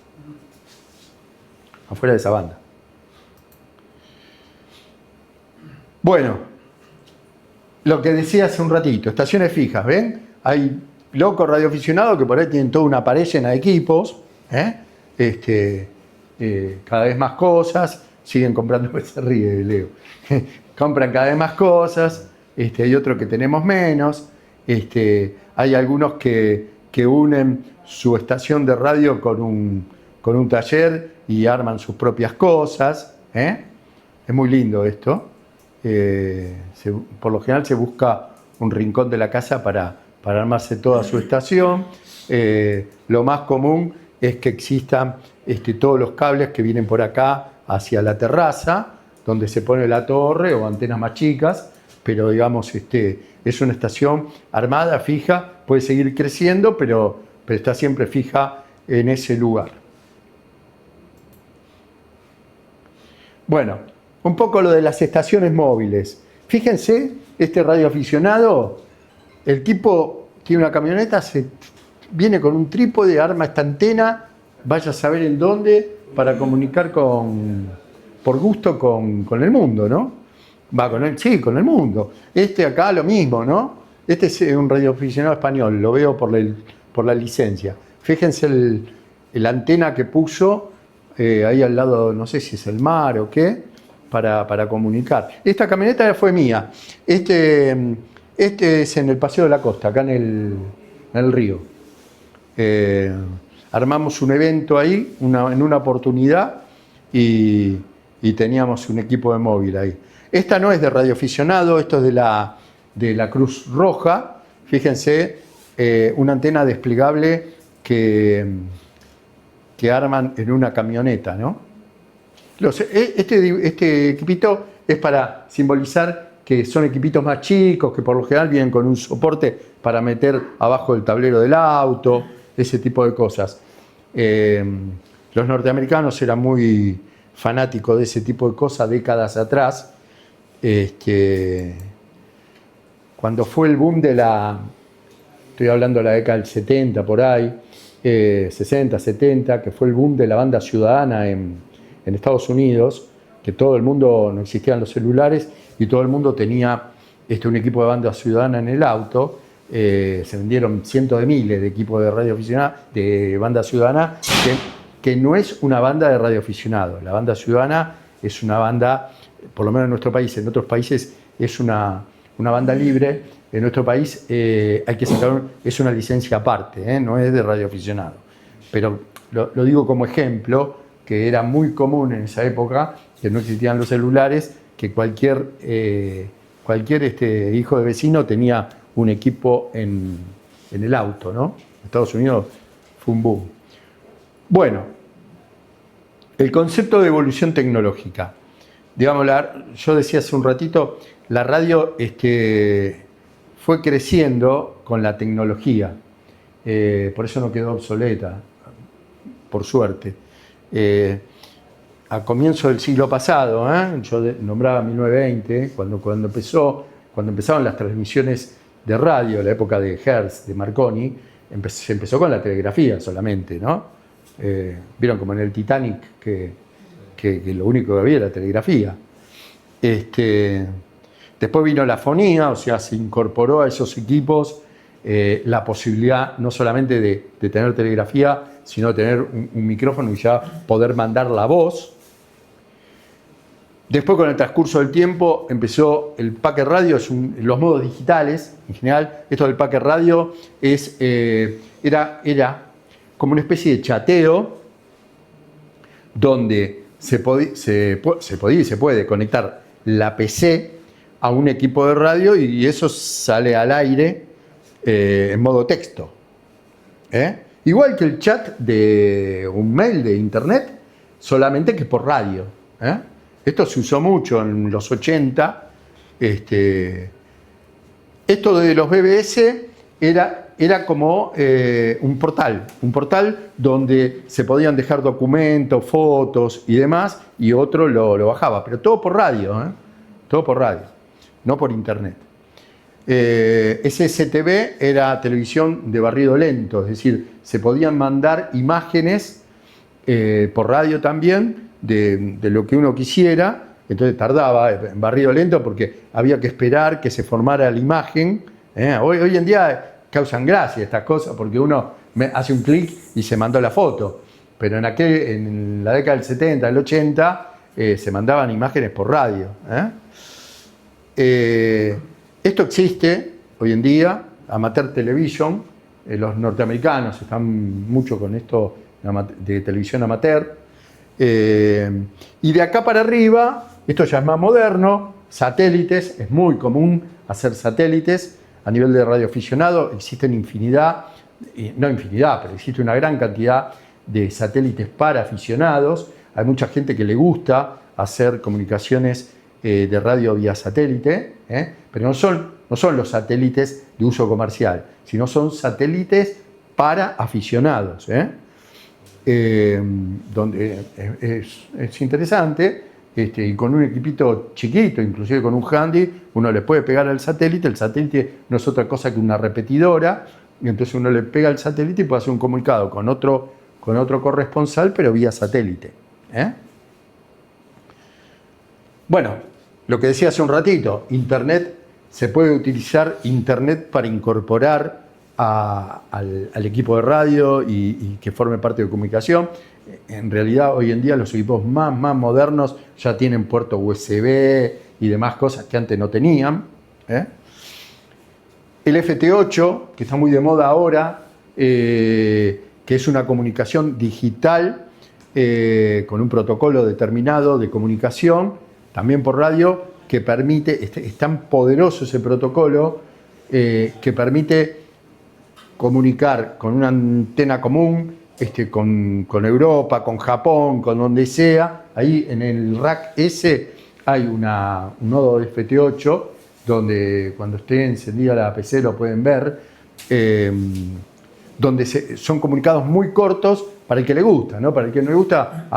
Afuera de esa banda. Bueno, lo que decía hace un ratito, estaciones fijas, ¿ven? Hay locos radioaficionados que por ahí tienen toda una pared llena de equipos, cada vez más cosas, siguen comprando, pues se ríe Leo, compran cada vez más cosas, hay otros que tenemos menos, hay algunos que unen su estación de radio con un taller y arman sus propias cosas. Es muy lindo esto. Por lo general se busca un rincón de la casa para para armarse toda su estación. Lo más común es que existan todos los cables que vienen por acá hacia la terraza, donde se pone la torre o antenas más chicas, pero digamos, es una estación armada, fija, puede seguir creciendo, pero está siempre fija en ese lugar. Bueno, un poco lo de las estaciones móviles. Fíjense, este radioaficionado, el tipo tiene una camioneta, viene con un trípode, arma esta antena, vaya a saber en dónde, para comunicar por gusto con el mundo, ¿no? Va con él, sí, con el mundo. Acá lo mismo, ¿no? Este es un radioaficionado español, lo veo por la licencia. Fíjense la antena que puso ahí al lado, no sé si es el mar o qué, para comunicar. Esta camioneta fue mía. Este es en el Paseo de la Costa, acá en el río. Armamos un evento ahí, en una oportunidad, y teníamos un equipo de móvil ahí. Esta no es de radioaficionado, esto es de la Cruz Roja. Fíjense, una antena desplegable que arman en una camioneta, ¿no? Este equipito es para simbolizar que son equipitos más chicos, que por lo general vienen con un soporte para meter abajo del tablero del auto, ese tipo de cosas. Los norteamericanos eran muy fanáticos de ese tipo de cosas décadas atrás. Cuando fue el boom estoy hablando de la década del 70 por ahí, 60, 70, que fue el boom de la banda ciudadana en Estados Unidos, que todo el mundo, no existían los celulares y todo el mundo tenía un equipo de banda ciudadana en el auto. Se vendieron cientos de miles de equipos de radioaficionado, de banda ciudadana, que no es una banda de radioaficionado. La banda ciudadana es una banda, por lo menos en nuestro país, en otros países es una banda libre. En nuestro país hay que sacar, es una licencia aparte, no es de radioaficionado. Pero lo digo como ejemplo, que era muy común en esa época, que no existían los celulares, que cualquier hijo de vecino tenía un equipo en el auto, ¿no? En Estados Unidos fue un boom. Bueno, el concepto de evolución tecnológica. Digamos, yo decía hace un ratito, la radio fue creciendo con la tecnología, por eso no quedó obsoleta, por suerte. A comienzo del siglo pasado, yo nombraba 1920, cuando empezaron las transmisiones de radio, la época de Hertz, de Marconi, se empezó con la telegrafía solamente, ¿no? Vieron como en el Titanic que lo único que había era telegrafía. Después vino la fonía, o sea, se incorporó a esos equipos la posibilidad no solamente de tener telegrafía, sino de tener un micrófono y ya poder mandar la voz. Después, con el transcurso del tiempo, empezó el packet radio, los modos digitales en general. Esto del packet radio era como una especie de chateo donde se puede conectar la PC a un equipo de radio y eso sale al aire en modo texto. Igual que el chat de un mail de internet, solamente que por radio. Esto se usó mucho en los 80. Esto de los BBS era como un portal donde se podían dejar documentos, fotos y demás, y otro lo bajaba, pero todo por radio, todo por radio, no por internet. SSTV era televisión de barrido lento, es decir, se podían mandar imágenes por radio también de lo que uno quisiera, entonces tardaba en barrido lento porque había que esperar que se formara la imagen. Hoy en día causan gracia estas cosas porque uno hace un clic y se mandó la foto, pero en la década del 70, del 80 se mandaban imágenes por radio. Esto existe hoy en día, Amateur Television, los norteamericanos están mucho con esto de televisión amateur, y de acá para arriba, esto ya es más moderno, satélites, es muy común hacer satélites, a nivel de radioaficionado existen infinidad, no infinidad, pero existe una gran cantidad de satélites para aficionados. Hay mucha gente que le gusta hacer comunicaciones de radio vía satélite, pero no son los satélites de uso comercial, sino son satélites para aficionados, donde es interesante, y con un equipito chiquito, inclusive con un handy, uno le puede pegar al satélite. El satélite no es otra cosa que una repetidora, y entonces uno le pega al satélite y puede hacer un comunicado con otro corresponsal, pero vía satélite. Bueno, lo que decía hace un ratito, Internet, se puede utilizar Internet para incorporar al equipo de radio y que forme parte de comunicación. En realidad, hoy en día los equipos más modernos ya tienen puerto USB y demás cosas que antes no tenían. El FT8, que está muy de moda ahora, que es una comunicación digital con un protocolo determinado de comunicación, también por radio, que permite, es tan poderoso ese protocolo, que permite comunicar con una antena común, con Europa, con Japón, con donde sea. Ahí en el rack S hay un nodo de FT8, donde cuando esté encendida la PC lo pueden ver, donde son comunicados muy cortos para el que le gusta, ¿no? Para el que no le gusta,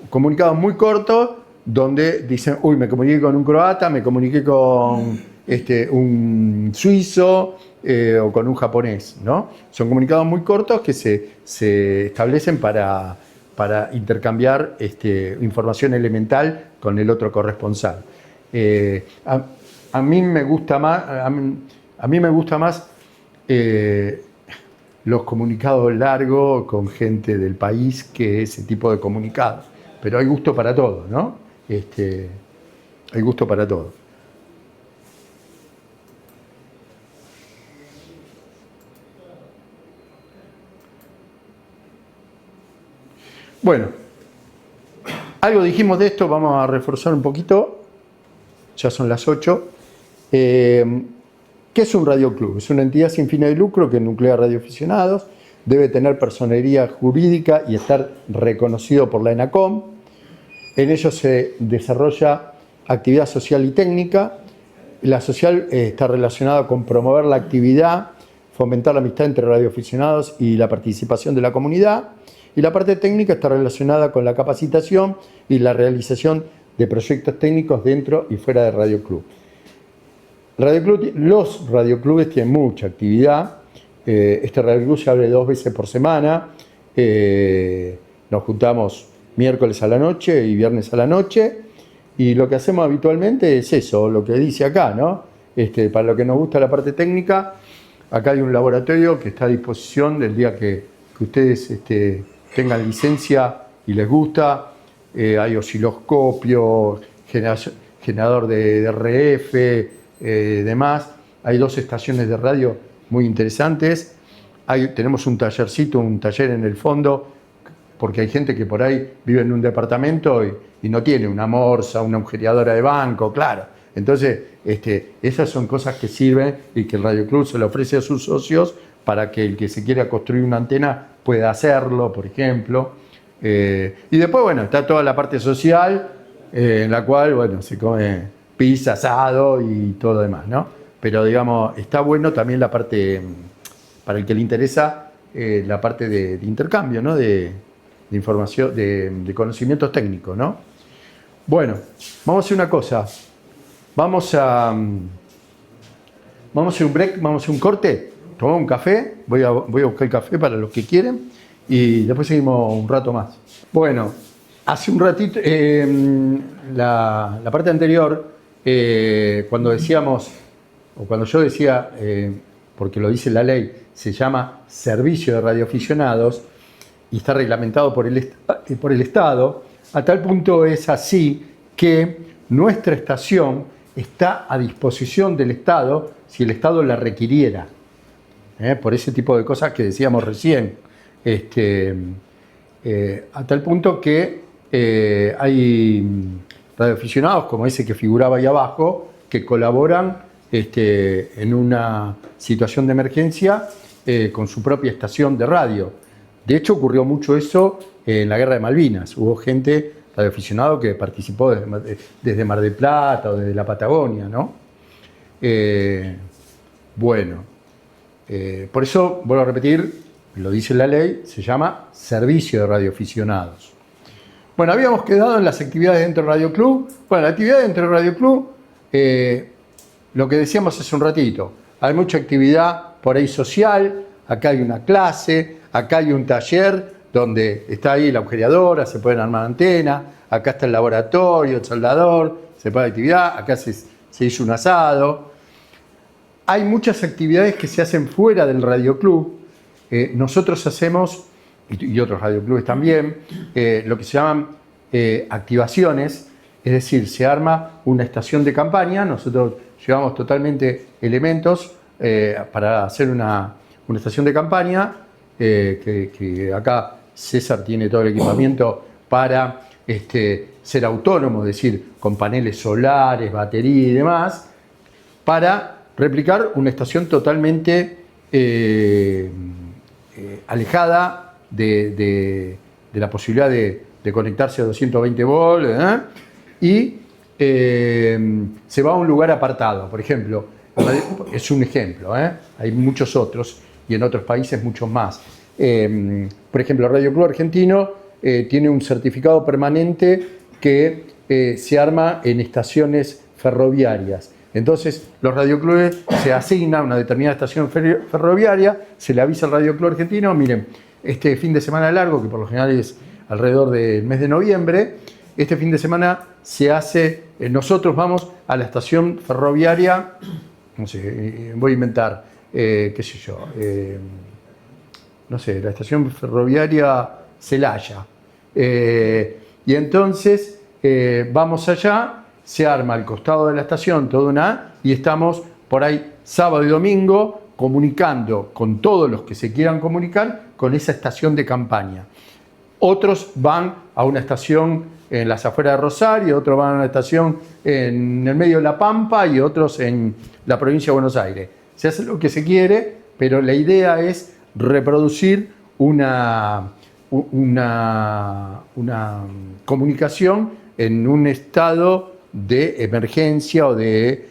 comunicados muy cortos, donde dicen, uy, me comuniqué con un croata, me comuniqué con un suizo, o con un japonés, ¿no? Son comunicados muy cortos que se establecen para intercambiar información elemental con el otro corresponsal. A mí me gusta más los comunicados largos con gente del país que ese tipo de comunicados. Pero hay gusto para todo, ¿no? Hay gusto para todo. Bueno, algo dijimos de esto, vamos a reforzar un poquito, ya son las 8. ¿Qué es un radioclub? Es una entidad sin fines de lucro que nuclea radioaficionados, debe tener personería jurídica y estar reconocido por la ENACOM. En ello se desarrolla actividad social y técnica. La social está relacionada con promover la actividad, fomentar la amistad entre radioaficionados y la participación de la comunidad. Y la parte técnica está relacionada con la capacitación y la realización de proyectos técnicos dentro y fuera de Radio Club. Los radioclubes tienen mucha actividad. Este Radio Club se abre 2 veces por semana. Nos juntamos miércoles a la noche y viernes a la noche. Y lo que hacemos habitualmente es eso, lo que dice acá, ¿no? Para lo que nos gusta la parte técnica, acá hay un laboratorio que está a disposición del día que ustedes tengan licencia y les gusta. Hay osciloscopio, generador de RF, demás. Hay 2 estaciones de radio muy interesantes. Tenemos un tallercito, un taller en el fondo, porque hay gente que por ahí vive en un departamento y no tiene una morsa, una agujereadora de banco, claro. Entonces, esas son cosas que sirven y que el Radio Club se le ofrece a sus socios para que el que se quiera construir una antena pueda hacerlo, por ejemplo. Y después, bueno, está toda la parte social, en la cual, bueno, se come pizza, asado y todo lo demás, ¿no? Pero, digamos, está bueno también la parte, para el que le interesa, la parte de intercambio, ¿no? De información, de conocimientos técnicos, ¿no? Bueno, vamos a hacer una cosa. Vamos a hacer un break, vamos a hacer un corte, tomamos un café, voy a buscar el café para los que quieren y después seguimos un rato más. Bueno, hace un ratito, la parte anterior, cuando decíamos, o cuando yo decía, porque lo dice la ley, se llama servicio de radioaficionados y está reglamentado por el Estado, a tal punto es así que nuestra estación está a disposición del Estado si el Estado la requiriera, por ese tipo de cosas que decíamos recién, a tal punto que hay radioaficionados como ese que figuraba ahí abajo que colaboran en una situación de emergencia con su propia estación de radio. De hecho, ocurrió mucho eso en la Guerra de Malvinas. Hubo gente, radioaficionado, que participó desde Mar del Plata o desde la Patagonia, ¿no? Por eso, vuelvo a repetir, lo dice la ley, se llama servicio de radioaficionados. Bueno, habíamos quedado en las actividades dentro del Radio Club. Bueno, la actividad dentro del Radio Club, lo que decíamos hace un ratito, hay mucha actividad por ahí social, acá hay una clase, acá hay un taller donde está ahí la agujereadora, se pueden armar antenas, acá está el laboratorio, el soldador, se puede actividad, acá se hizo un asado. Hay muchas actividades que se hacen fuera del Radio Club. Nosotros hacemos, y otros radioclubes también, lo que se llaman activaciones, es decir, se arma una estación de campaña, nosotros llevamos totalmente elementos para hacer una estación de campaña, que acá César tiene todo el equipamiento para ser autónomo, es decir, con paneles solares, batería y demás, para replicar una estación totalmente alejada de la posibilidad de conectarse a 220 volts, y se va a un lugar apartado. Por ejemplo, es un ejemplo, hay muchos otros y en otros países muchos más. Por ejemplo, el Radio Club Argentino tiene un certificado permanente que se arma en estaciones ferroviarias. Entonces, los radioclubes se asignan a una determinada estación ferroviaria, se le avisa al Radio Club Argentino, miren, este fin de semana largo, que por lo general es alrededor del mes de noviembre, este fin de semana se hace, nosotros vamos a la estación ferroviaria, no sé, voy a inventar, qué sé yo, no sé, la estación ferroviaria Celaya. Y entonces vamos allá, se arma al costado de la estación toda una, y estamos por ahí sábado y domingo comunicando con todos los que se quieran comunicar con esa estación de campaña. Otros van a una estación en las afueras de Rosario, otros van a una estación en el medio de La Pampa y otros en la provincia de Buenos Aires. Se hace lo que se quiere, pero la idea es reproducir una comunicación en un estado de emergencia o de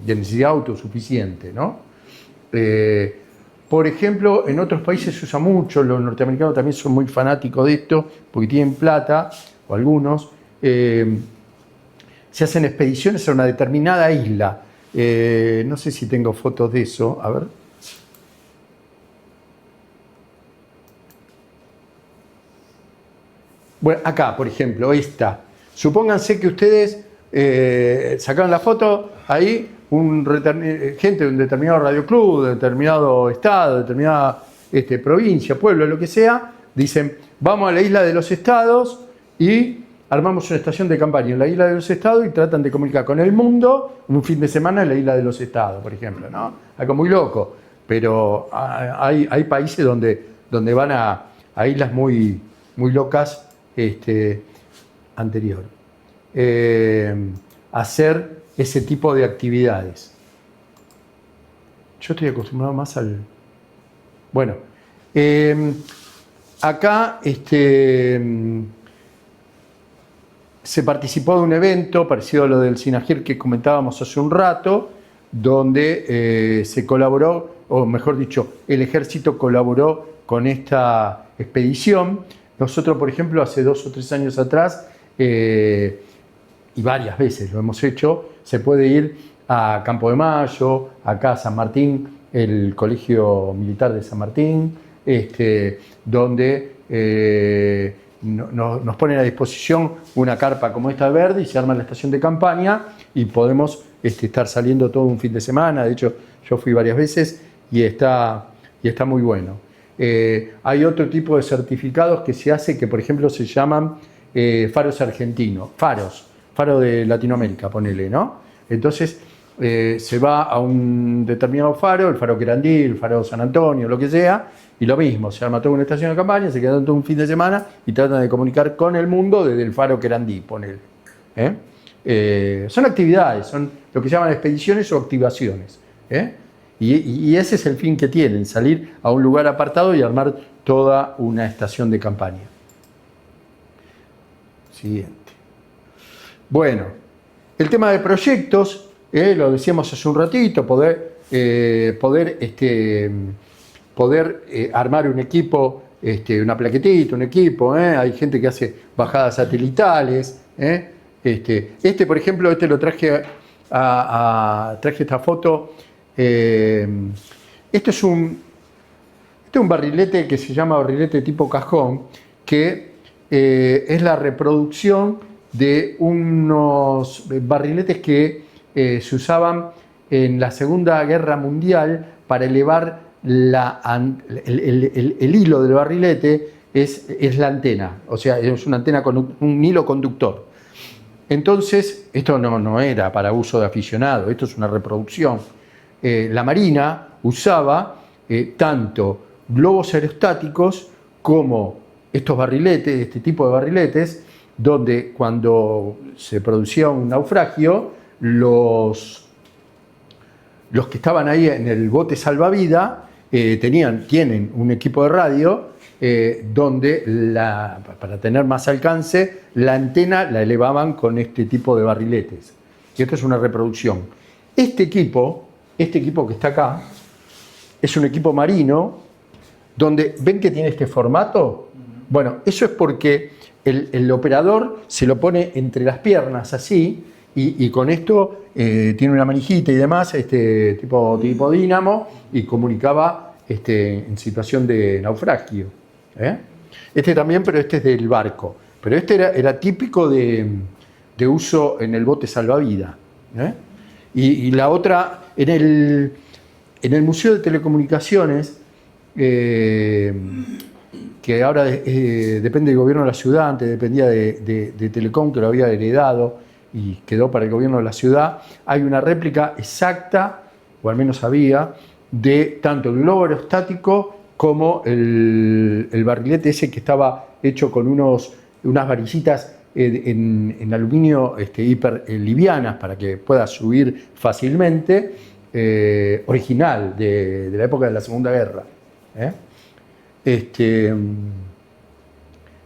necesidad autosuficiente, ¿no? Por ejemplo, en otros países se usa mucho, los norteamericanos también son muy fanáticos de esto, porque tienen plata, o algunos, se hacen expediciones a una determinada isla. No sé si tengo fotos de eso, a ver. Bueno, acá, por ejemplo, esta. Supónganse que ustedes sacaron la foto, ahí gente de un determinado radioclub, de determinado estado, de determinada provincia, pueblo, lo que sea, dicen, vamos a la isla de los estados y armamos una estación de campaña en la isla de los estados y tratan de comunicar con el mundo un fin de semana en la isla de los estados, por ejemplo, ¿no? Algo muy loco, pero hay países donde van a islas muy locas, anterior. Hacer ese tipo de actividades. Yo estoy acostumbrado más al... Bueno, acá se participó de un evento parecido a lo del SINAGIR que comentábamos hace un rato, donde se colaboró, o mejor dicho, el ejército colaboró con esta expedición. Nosotros, por ejemplo, hace 2 o 3 años atrás, y varias veces lo hemos hecho, se puede ir a Campo de Mayo, acá a San Martín, el Colegio Militar de San Martín, donde nos ponen a disposición una carpa como esta verde y se arma la estación de campaña y podemos estar saliendo todo un fin de semana. De hecho, yo fui varias veces y está muy bueno. Hay otro tipo de certificados que se hace que, por ejemplo, se llaman faros argentinos, faro de Latinoamérica, ponele, ¿no? Entonces se va a un determinado faro, el faro Querandí, el faro San Antonio, lo que sea, y lo mismo, se arma toda una estación de campaña, se quedan todo un fin de semana y tratan de comunicar con el mundo desde el faro Querandí, ponele. son actividades, son lo que se llaman expediciones o activaciones. Y ese es el fin que tienen, salir a un lugar apartado y armar toda una estación de campaña. Siguiente. Bueno, el tema de proyectos, lo decíamos hace un ratito, poder armar un equipo, una plaquetita, un equipo, hay gente que hace bajadas satelitales. Por ejemplo, lo traje traje esta foto. Este es un barrilete que se llama barrilete tipo cajón, que es la reproducción de unos barriletes que se usaban en la Segunda Guerra Mundial para elevar el hilo del barrilete, es la antena, o sea, es una antena con un hilo conductor. Entonces, esto no era para uso de aficionado, esto es una reproducción. La Marina usaba tanto globos aerostáticos como estos barriletes, este tipo de barriletes, donde cuando se producía un naufragio, los que estaban ahí en el bote salvavidas tienen un equipo de radio donde para tener más alcance la antena la elevaban con este tipo de barriletes. Y esto es una reproducción. Este equipo que está acá es un equipo marino donde ven que tiene este formato. Bueno, eso es porque el operador se lo pone entre las piernas así y con esto tiene una manijita y demás, tipo dínamo, y comunicaba en situación de naufragio. También, pero este es del barco. Pero era típico de uso en el bote salvavidas. Y la otra, en el Museo de Telecomunicaciones, que ahora depende del gobierno de la ciudad, antes dependía de Telecom, que lo había heredado y quedó para el gobierno de la ciudad, hay una réplica exacta, o al menos había, de tanto el globo aerostático como el barrilete ese que estaba hecho con unas varillitas en aluminio hiper livianas para que pueda subir fácilmente, original de la época de la Segunda Guerra.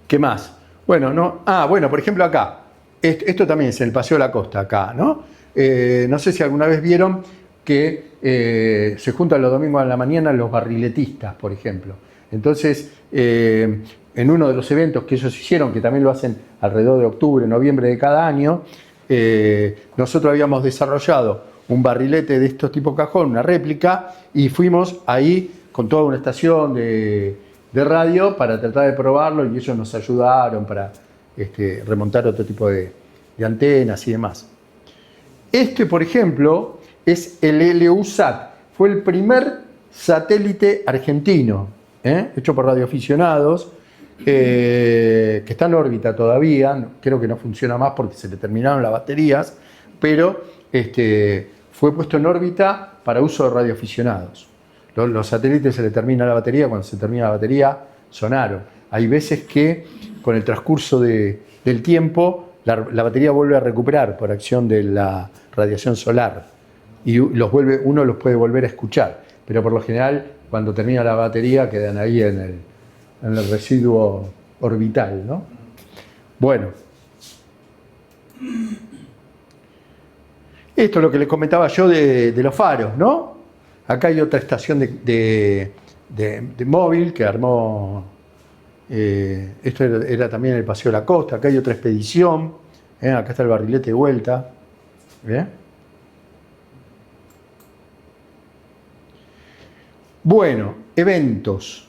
¿Qué más? Bueno, por ejemplo acá, esto también es en el Paseo de la Costa, acá, ¿no? No sé si alguna vez vieron que se juntan los domingos a la mañana los barriletistas, por ejemplo. Entonces, en uno de los eventos que ellos hicieron, que también lo hacen alrededor de octubre, noviembre de cada año, nosotros habíamos desarrollado un barrilete de estos tipo cajón, una réplica, y fuimos ahí con toda una estación de radio para tratar de probarlo, y ellos nos ayudaron para remontar otro tipo de antenas y demás. Por ejemplo, es el LUSAT. Fue el primer satélite argentino, hecho por radioaficionados, que está en órbita todavía. Creo que no funciona más porque se le terminaron las baterías, pero fue puesto en órbita para uso de radioaficionados. Los satélites se le termina la batería, cuando se termina la batería sonaron. Hay veces que con el transcurso del tiempo la batería vuelve a recuperar por acción de la radiación solar y uno los puede volver a escuchar, pero por lo general cuando termina la batería quedan ahí en el residuo orbital, ¿no? Bueno, esto es lo que les comentaba yo de los faros, ¿no? Acá hay otra estación de móvil que armó, esto era también el Paseo de la Costa. Acá hay otra expedición, acá está el barrilete de vuelta. ¿Bien? Bueno, eventos.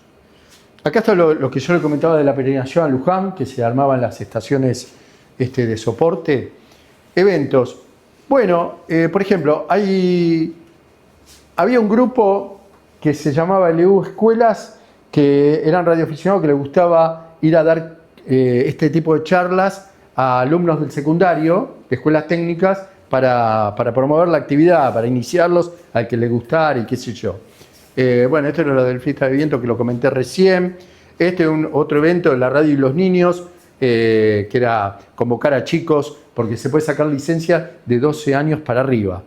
Acá está lo que yo le comentaba de la peregrinación a Luján, que se armaban las estaciones de soporte. Eventos. Bueno, por ejemplo, había un grupo que se llamaba LU Escuelas, que eran radioaficionados que les gustaba ir a dar este tipo de charlas a alumnos del secundario, de escuelas técnicas, para promover la actividad, para iniciarlos al que les gustara y qué sé yo. Bueno, esto era lo del Fiesta de Viento que lo comenté recién. Este es otro evento de la radio y los niños, que era convocar a chicos porque se puede sacar licencia de 12 años para arriba.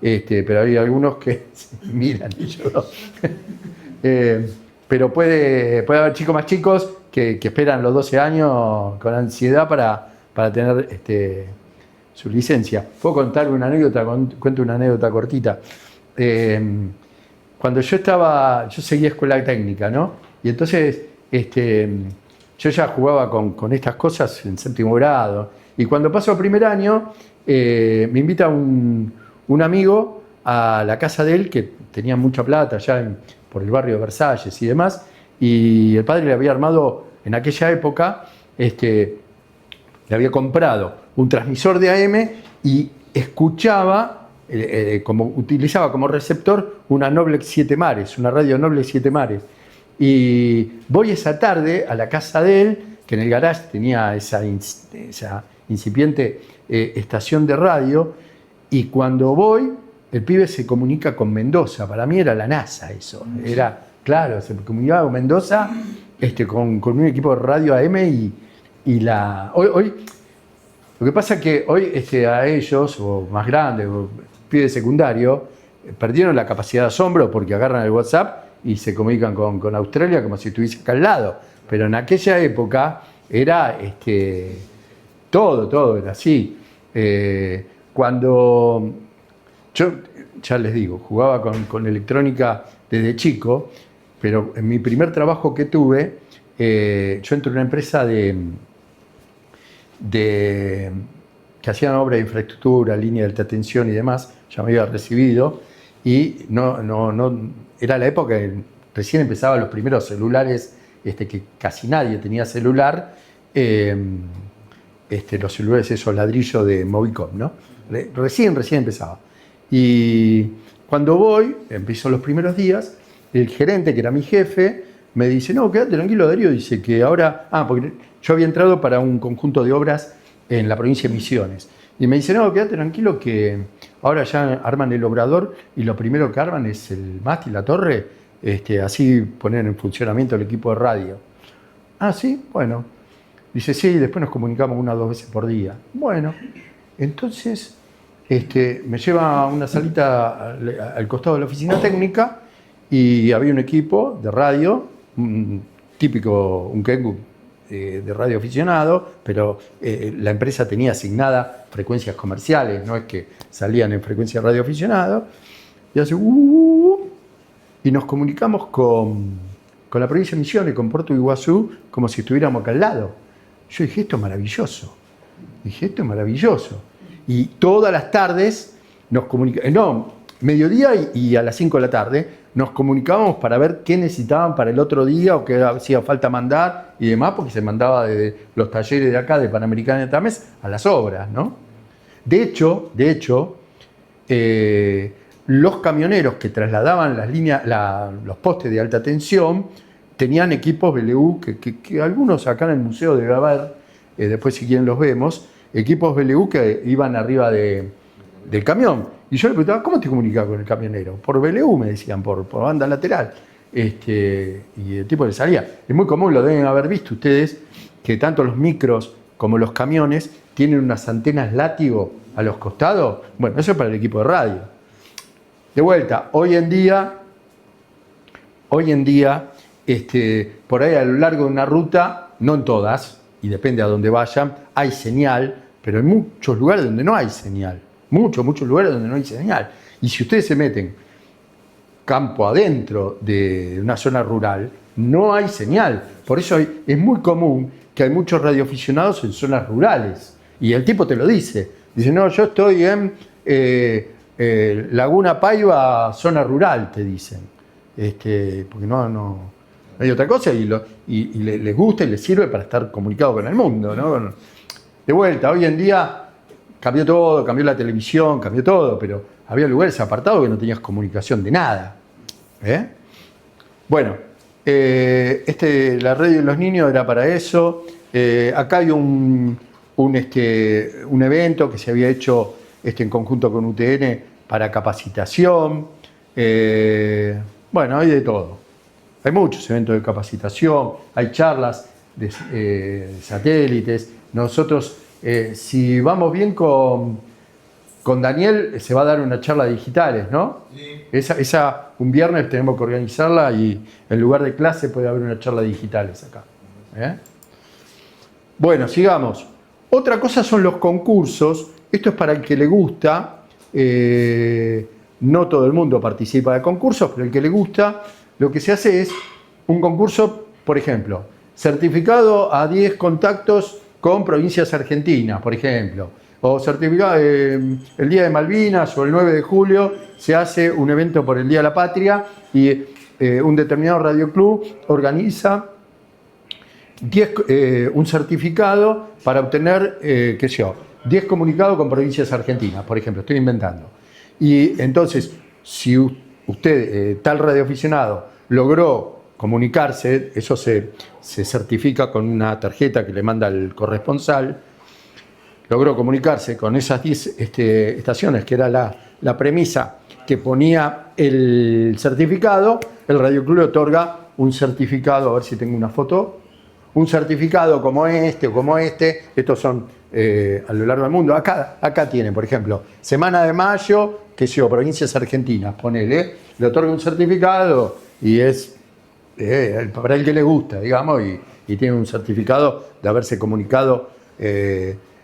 Pero hay algunos que miran y yo no. Pero puede haber chicos más chicos que esperan los 12 años con ansiedad para tener su licencia. Puedo contar una anécdota, cuento una anécdota cortita. Cuando yo seguía escuela técnica, ¿no? Y entonces yo ya jugaba con estas cosas en séptimo grado. Y cuando paso al primer año, me invita un amigo a la casa de él, que tenía mucha plata allá por el barrio de Versalles y demás, y el padre le había armado en aquella época, le había comprado un transmisor de AM y escuchaba, utilizaba como receptor una Noblex 7 Mares, una radio Noblex 7 Mares. Y voy esa tarde a la casa de él, que en el garage tenía esa incipiente estación de radio, y cuando voy, el pibe se comunica con Mendoza. Para mí era la NASA eso. Era, claro, se comunicaba con Mendoza con un equipo de radio AM y hoy lo que pasa es que hoy a ellos, o más grandes, o pibes secundario, perdieron la capacidad de asombro porque agarran el WhatsApp y se comunican con Australia como si estuviese acá al lado. Pero en aquella época era todo era así. Cuando yo, ya les digo, jugaba con electrónica desde chico, pero en mi primer trabajo que tuve, yo entré en una empresa que hacían obra de infraestructura, línea de alta tensión y demás. Ya me había recibido y no era la época que recién empezaban los primeros celulares, que casi nadie tenía celular, los celulares esos ladrillos de Movicom, ¿no? Recién empezaba. Y cuando voy, empiezo los primeros días, el gerente, que era mi jefe, me dice, no, quédate tranquilo, Darío, dice que ahora... porque yo había entrado para un conjunto de obras en la provincia de Misiones. Y me dice, no, quédate tranquilo que ahora ya arman el obrador y lo primero que arman es el mástil, la torre, así poner en funcionamiento el equipo de radio. Ah, ¿sí? Bueno. Dice, sí, después nos comunicamos 1 o 2 veces por día. Bueno, entonces me lleva a una salita al costado de la oficina técnica y había un equipo de radio, típico, un Kengu de radio aficionado, pero la empresa tenía asignada frecuencias comerciales, no es que salían en frecuencia de radio aficionado, y hace y nos comunicamos con la provincia de Misiones, con Puerto Iguazú, como si estuviéramos acá al lado. Yo dije, esto es maravilloso. Y todas las tardes nos comunicábamos, mediodía y a las 5 de la tarde, nos comunicábamos para ver qué necesitaban para el otro día o qué hacía falta mandar y demás, porque se mandaba de los talleres de acá, de Panamericana y Tames, a las obras, ¿no? De hecho, los camioneros que trasladaban las líneas, los postes de alta tensión, tenían equipos BLU, que algunos acá en el museo debe haber, después si quieren los vemos, equipos BLU que iban arriba del camión. Y yo le preguntaba, ¿cómo te comunicabas con el camionero? Por BLU, me decían, por banda lateral. Y el tipo le salía. Es muy común, lo deben haber visto ustedes, que tanto los micros como los camiones tienen unas antenas látigo a los costados. Bueno, eso es para el equipo de radio. De vuelta, hoy en día, por ahí a lo largo de una ruta, no en todas, y depende a dónde vayan, hay señal, pero hay muchos lugares donde no hay señal. Muchos lugares donde no hay señal. Y si ustedes se meten campo adentro de una zona rural, no hay señal. Por eso es muy común que hay muchos radioaficionados en zonas rurales. Y el tipo te lo dice. Dice, no, yo estoy en Laguna Paiva, zona rural, te dicen. Porque no hay otra cosa y les gusta y les sirve para estar comunicado con el mundo, ¿no? De vuelta, hoy en día cambió todo, cambió la televisión, cambió todo, pero había lugares apartados que no tenías comunicación de nada. Bueno, la radio de los niños era para eso. Acá hay un evento que se había hecho en conjunto con UTN para capacitación. Bueno, hay de todo. Hay muchos eventos de capacitación, hay charlas de satélites. Nosotros Si vamos bien con Daniel, se va a dar una charla de digitales, ¿no? Sí. Esa un viernes tenemos que organizarla y en lugar de clase puede haber una charla de digitales acá. Bueno, sigamos. Otra cosa son los concursos. Esto es para el que le gusta. No todo el mundo participa de concursos, pero el que le gusta, lo que se hace es un concurso, por ejemplo, certificado a 10 contactos con provincias argentinas, por ejemplo. O certificado el Día de Malvinas o el 9 de julio se hace un evento por el Día de la Patria y un determinado radioclub organiza un certificado para obtener, 10 comunicados con provincias argentinas, por ejemplo, estoy inventando. Y entonces, si usted, tal radioaficionado, logró comunicarse, eso se certifica con una tarjeta que le manda el corresponsal, logró comunicarse con esas 10 estaciones, que era la premisa que ponía el certificado, el radioclub le otorga un certificado, a ver si tengo una foto, un certificado como este o como este, estos son a lo largo del mundo. Acá tienen, por ejemplo, Semana de Mayo, provincias argentinas, ponele, le otorga un certificado y es para el que le gusta, digamos, y tiene un certificado de haberse comunicado.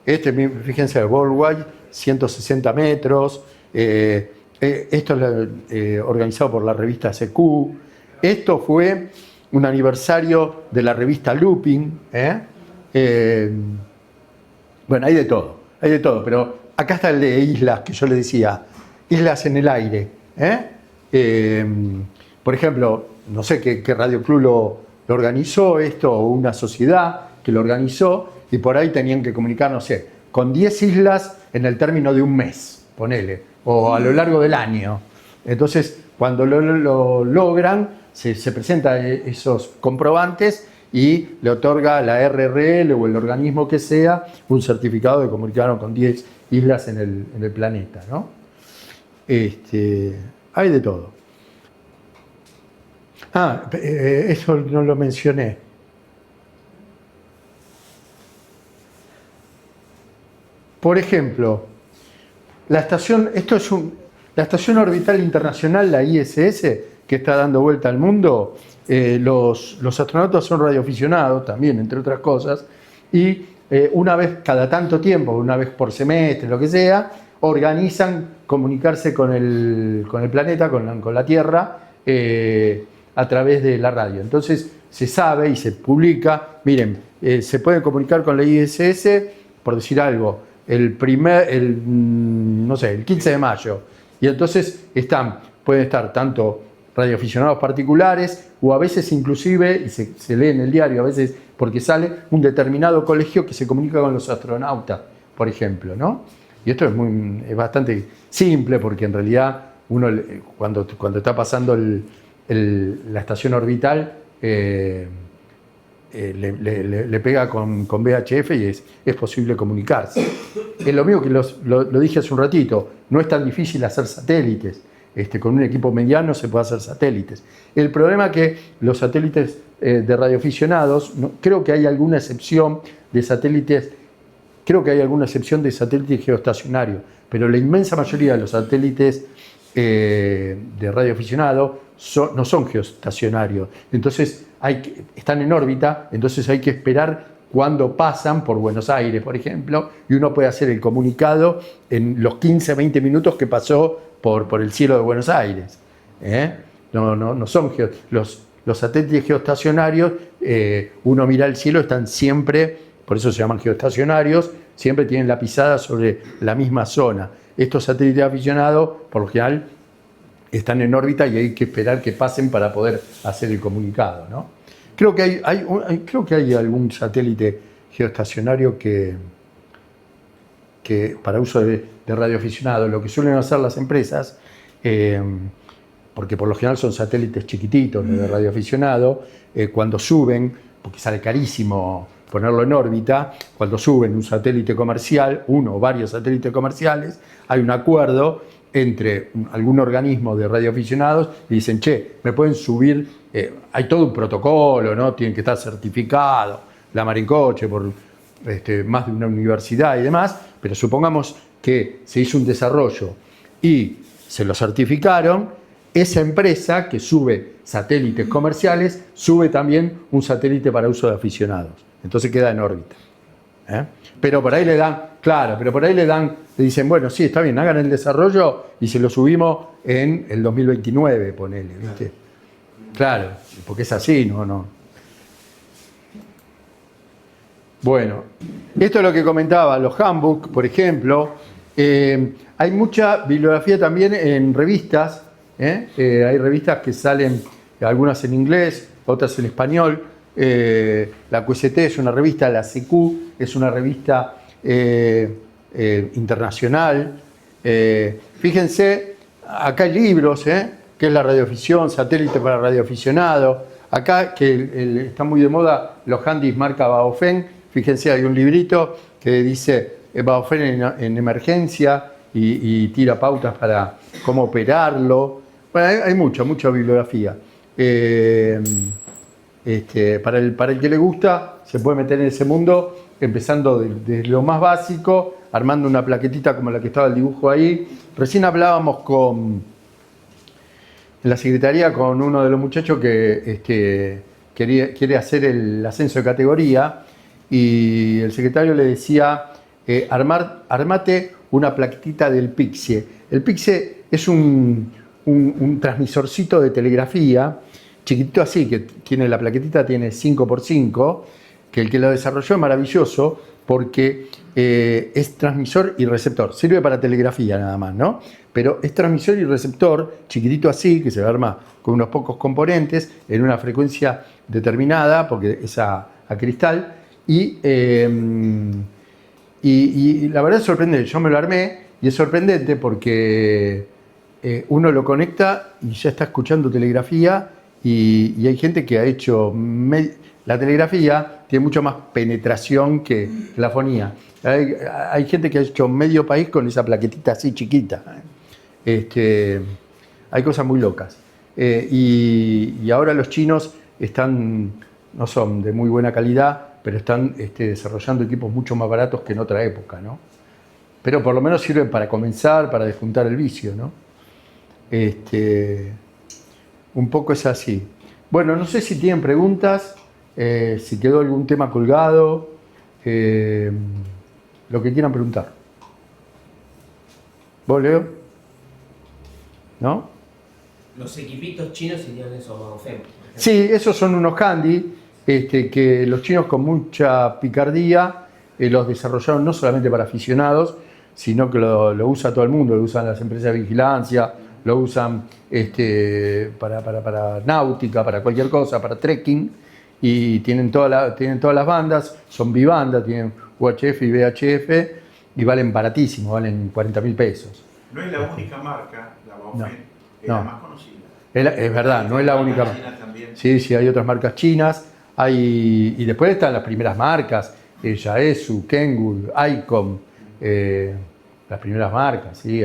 Fíjense, Worldwide, 160 metros. Esto es organizado por la revista SQ. Esto fue un aniversario de la revista Looping. Bueno, hay de todo, pero acá está el de islas, que yo le decía, islas en el aire. Por ejemplo, no sé qué radioclub lo organizó esto, o una sociedad que lo organizó, y por ahí tenían que comunicar, no sé, con 10 islas en el término de un mes, ponele, o a lo largo del año. Entonces, cuando lo logran, se presentan esos comprobantes y le otorga la RRL o el organismo que sea un certificado de comunicaron con 10 islas en el planeta, ¿no? Hay de todo. Eso no lo mencioné. Por ejemplo, la estación orbital internacional, la ISS, que está dando vuelta al mundo. Los astronautas son radioaficionados también, entre otras cosas, y una vez cada tanto tiempo, una vez por semestre, lo que sea, organizan comunicarse con el planeta, con la Tierra, a través de la radio. Entonces se sabe y se publica, miren, se puede comunicar con la ISS, por decir algo, el 15 de mayo, y entonces pueden estar tanto radioaficionados particulares o a veces inclusive, y se lee en el diario a veces porque sale, un determinado colegio que se comunica con los astronautas, por ejemplo, ¿no? Y esto es bastante simple porque en realidad uno cuando está pasando la estación orbital le pega con VHF y es posible comunicarse. Es lo mismo que lo dije hace un ratito, no es tan difícil hacer satélites. Con un equipo mediano se puede hacer satélites. El problema es que los satélites de radioaficionados, creo que hay alguna excepción de satélites, geoestacionarios, pero la inmensa mayoría de los satélites de radioaficionado no son geoestacionarios. Entonces están en órbita, entonces hay que esperar cuando pasan por Buenos Aires, por ejemplo, y uno puede hacer el comunicado en los 15-20 minutos que pasó por el cielo de Buenos Aires. No son los satélites geoestacionarios, uno mira el cielo, están siempre, por eso se llaman geoestacionarios, siempre tienen la pisada sobre la misma zona. Estos satélites aficionados, por lo general, están en órbita y hay que esperar que pasen para poder hacer el comunicado, ¿no? Creo que hay algún satélite geoestacionario que para uso de radioaficionado, lo que suelen hacer las empresas, porque por lo general son satélites chiquititos de radioaficionado, cuando suben, porque sale carísimo ponerlo en órbita, cuando suben un satélite comercial, uno o varios satélites comerciales, hay un acuerdo entre algún organismo de radioaficionados y dicen, che, me pueden subir, hay todo un protocolo, ¿no? Tienen que estar certificados, la mar en coche, más de una universidad y demás, pero supongamos que se hizo un desarrollo y se lo certificaron, esa empresa que sube satélites comerciales, sube también un satélite para uso de aficionados. Entonces queda en órbita. Pero por ahí le dan, claro, pero por ahí le dicen, bueno, sí, está bien, hagan el desarrollo y se lo subimos en el 2029, ponele, ¿viste? Claro, porque es así, no. Bueno, esto es lo que comentaba, los handbooks, por ejemplo. Hay mucha bibliografía también en revistas. Hay revistas que salen, algunas en inglés, otras en español. La QST es una revista, la CQ es una revista internacional. Fíjense, acá hay libros, que es la radioafición, satélite para radioaficionado. Acá, que está muy de moda, los handys marca Baofeng. Fíjense, hay un librito que dice Baofeng en emergencia y tira pautas para cómo operarlo. Bueno, hay mucha bibliografía. Para el que le gusta, se puede meter en ese mundo, empezando desde lo más básico, armando una plaquetita como la que estaba el dibujo ahí. Recién hablábamos en la secretaría con uno de los muchachos que quiere hacer el ascenso de categoría, y el secretario le decía, armate una plaquetita del Pixie. El Pixie es un transmisorcito de telegrafía, chiquitito así, que tiene la plaquetita, tiene 5x5, que el que lo desarrolló es maravilloso porque es transmisor y receptor. Sirve para telegrafía nada más, ¿no? Pero es transmisor y receptor, chiquitito así, que se arma con unos pocos componentes, en una frecuencia determinada, porque es a cristal. Y la verdad es sorprendente. Yo me lo armé y es sorprendente porque uno lo conecta y ya está escuchando telegrafía, y hay gente que ha hecho... La telegrafía tiene mucho más penetración que la fonía. Hay gente que ha hecho medio país con esa plaquetita así chiquita. Hay cosas muy locas. Y ahora los chinos no son de muy buena calidad, pero están desarrollando equipos mucho más baratos que en otra época, ¿no? Pero por lo menos sirven para comenzar, para despuntar el vicio, ¿no? Un poco es así. Bueno, no sé si tienen preguntas, si quedó algún tema colgado, lo que quieran preguntar. ¿Vos, Leo? ¿No? Los equipitos chinos serían esos Baofeng. Sí, esos son unos handy que los chinos con mucha picardía los desarrollaron no solamente para aficionados, sino que lo usa todo el mundo, lo usan las empresas de vigilancia, lo usan para náutica, para cualquier cosa, para trekking, y tienen todas las bandas, son bibandas, tienen UHF y VHF, y valen baratísimo, valen 40.000 pesos. No es la única marca, la Baofeng, es no. la más conocida. Es verdad, no es la única marca. Sí, hay otras marcas chinas, y después están las primeras marcas, Yaesu, Kenwood, Icom, las primeras marcas, sí.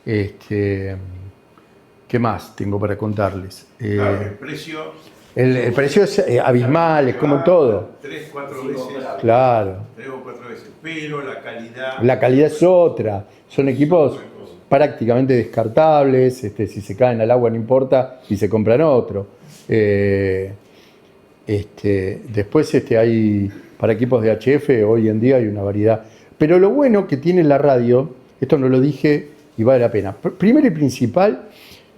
¿Qué más tengo para contarles? Claro, el precio... El precio es abismal, es como todo. 3, 4 veces. Claro. 3 o 4 veces. Pero la calidad... La calidad es otra. Son equipos prácticamente descartables. Si se caen al agua no importa y se compran otro. Después hay para equipos de HF, hoy en día hay una variedad. Pero lo bueno que tiene la radio, esto no lo dije y vale la pena. Primero y principal,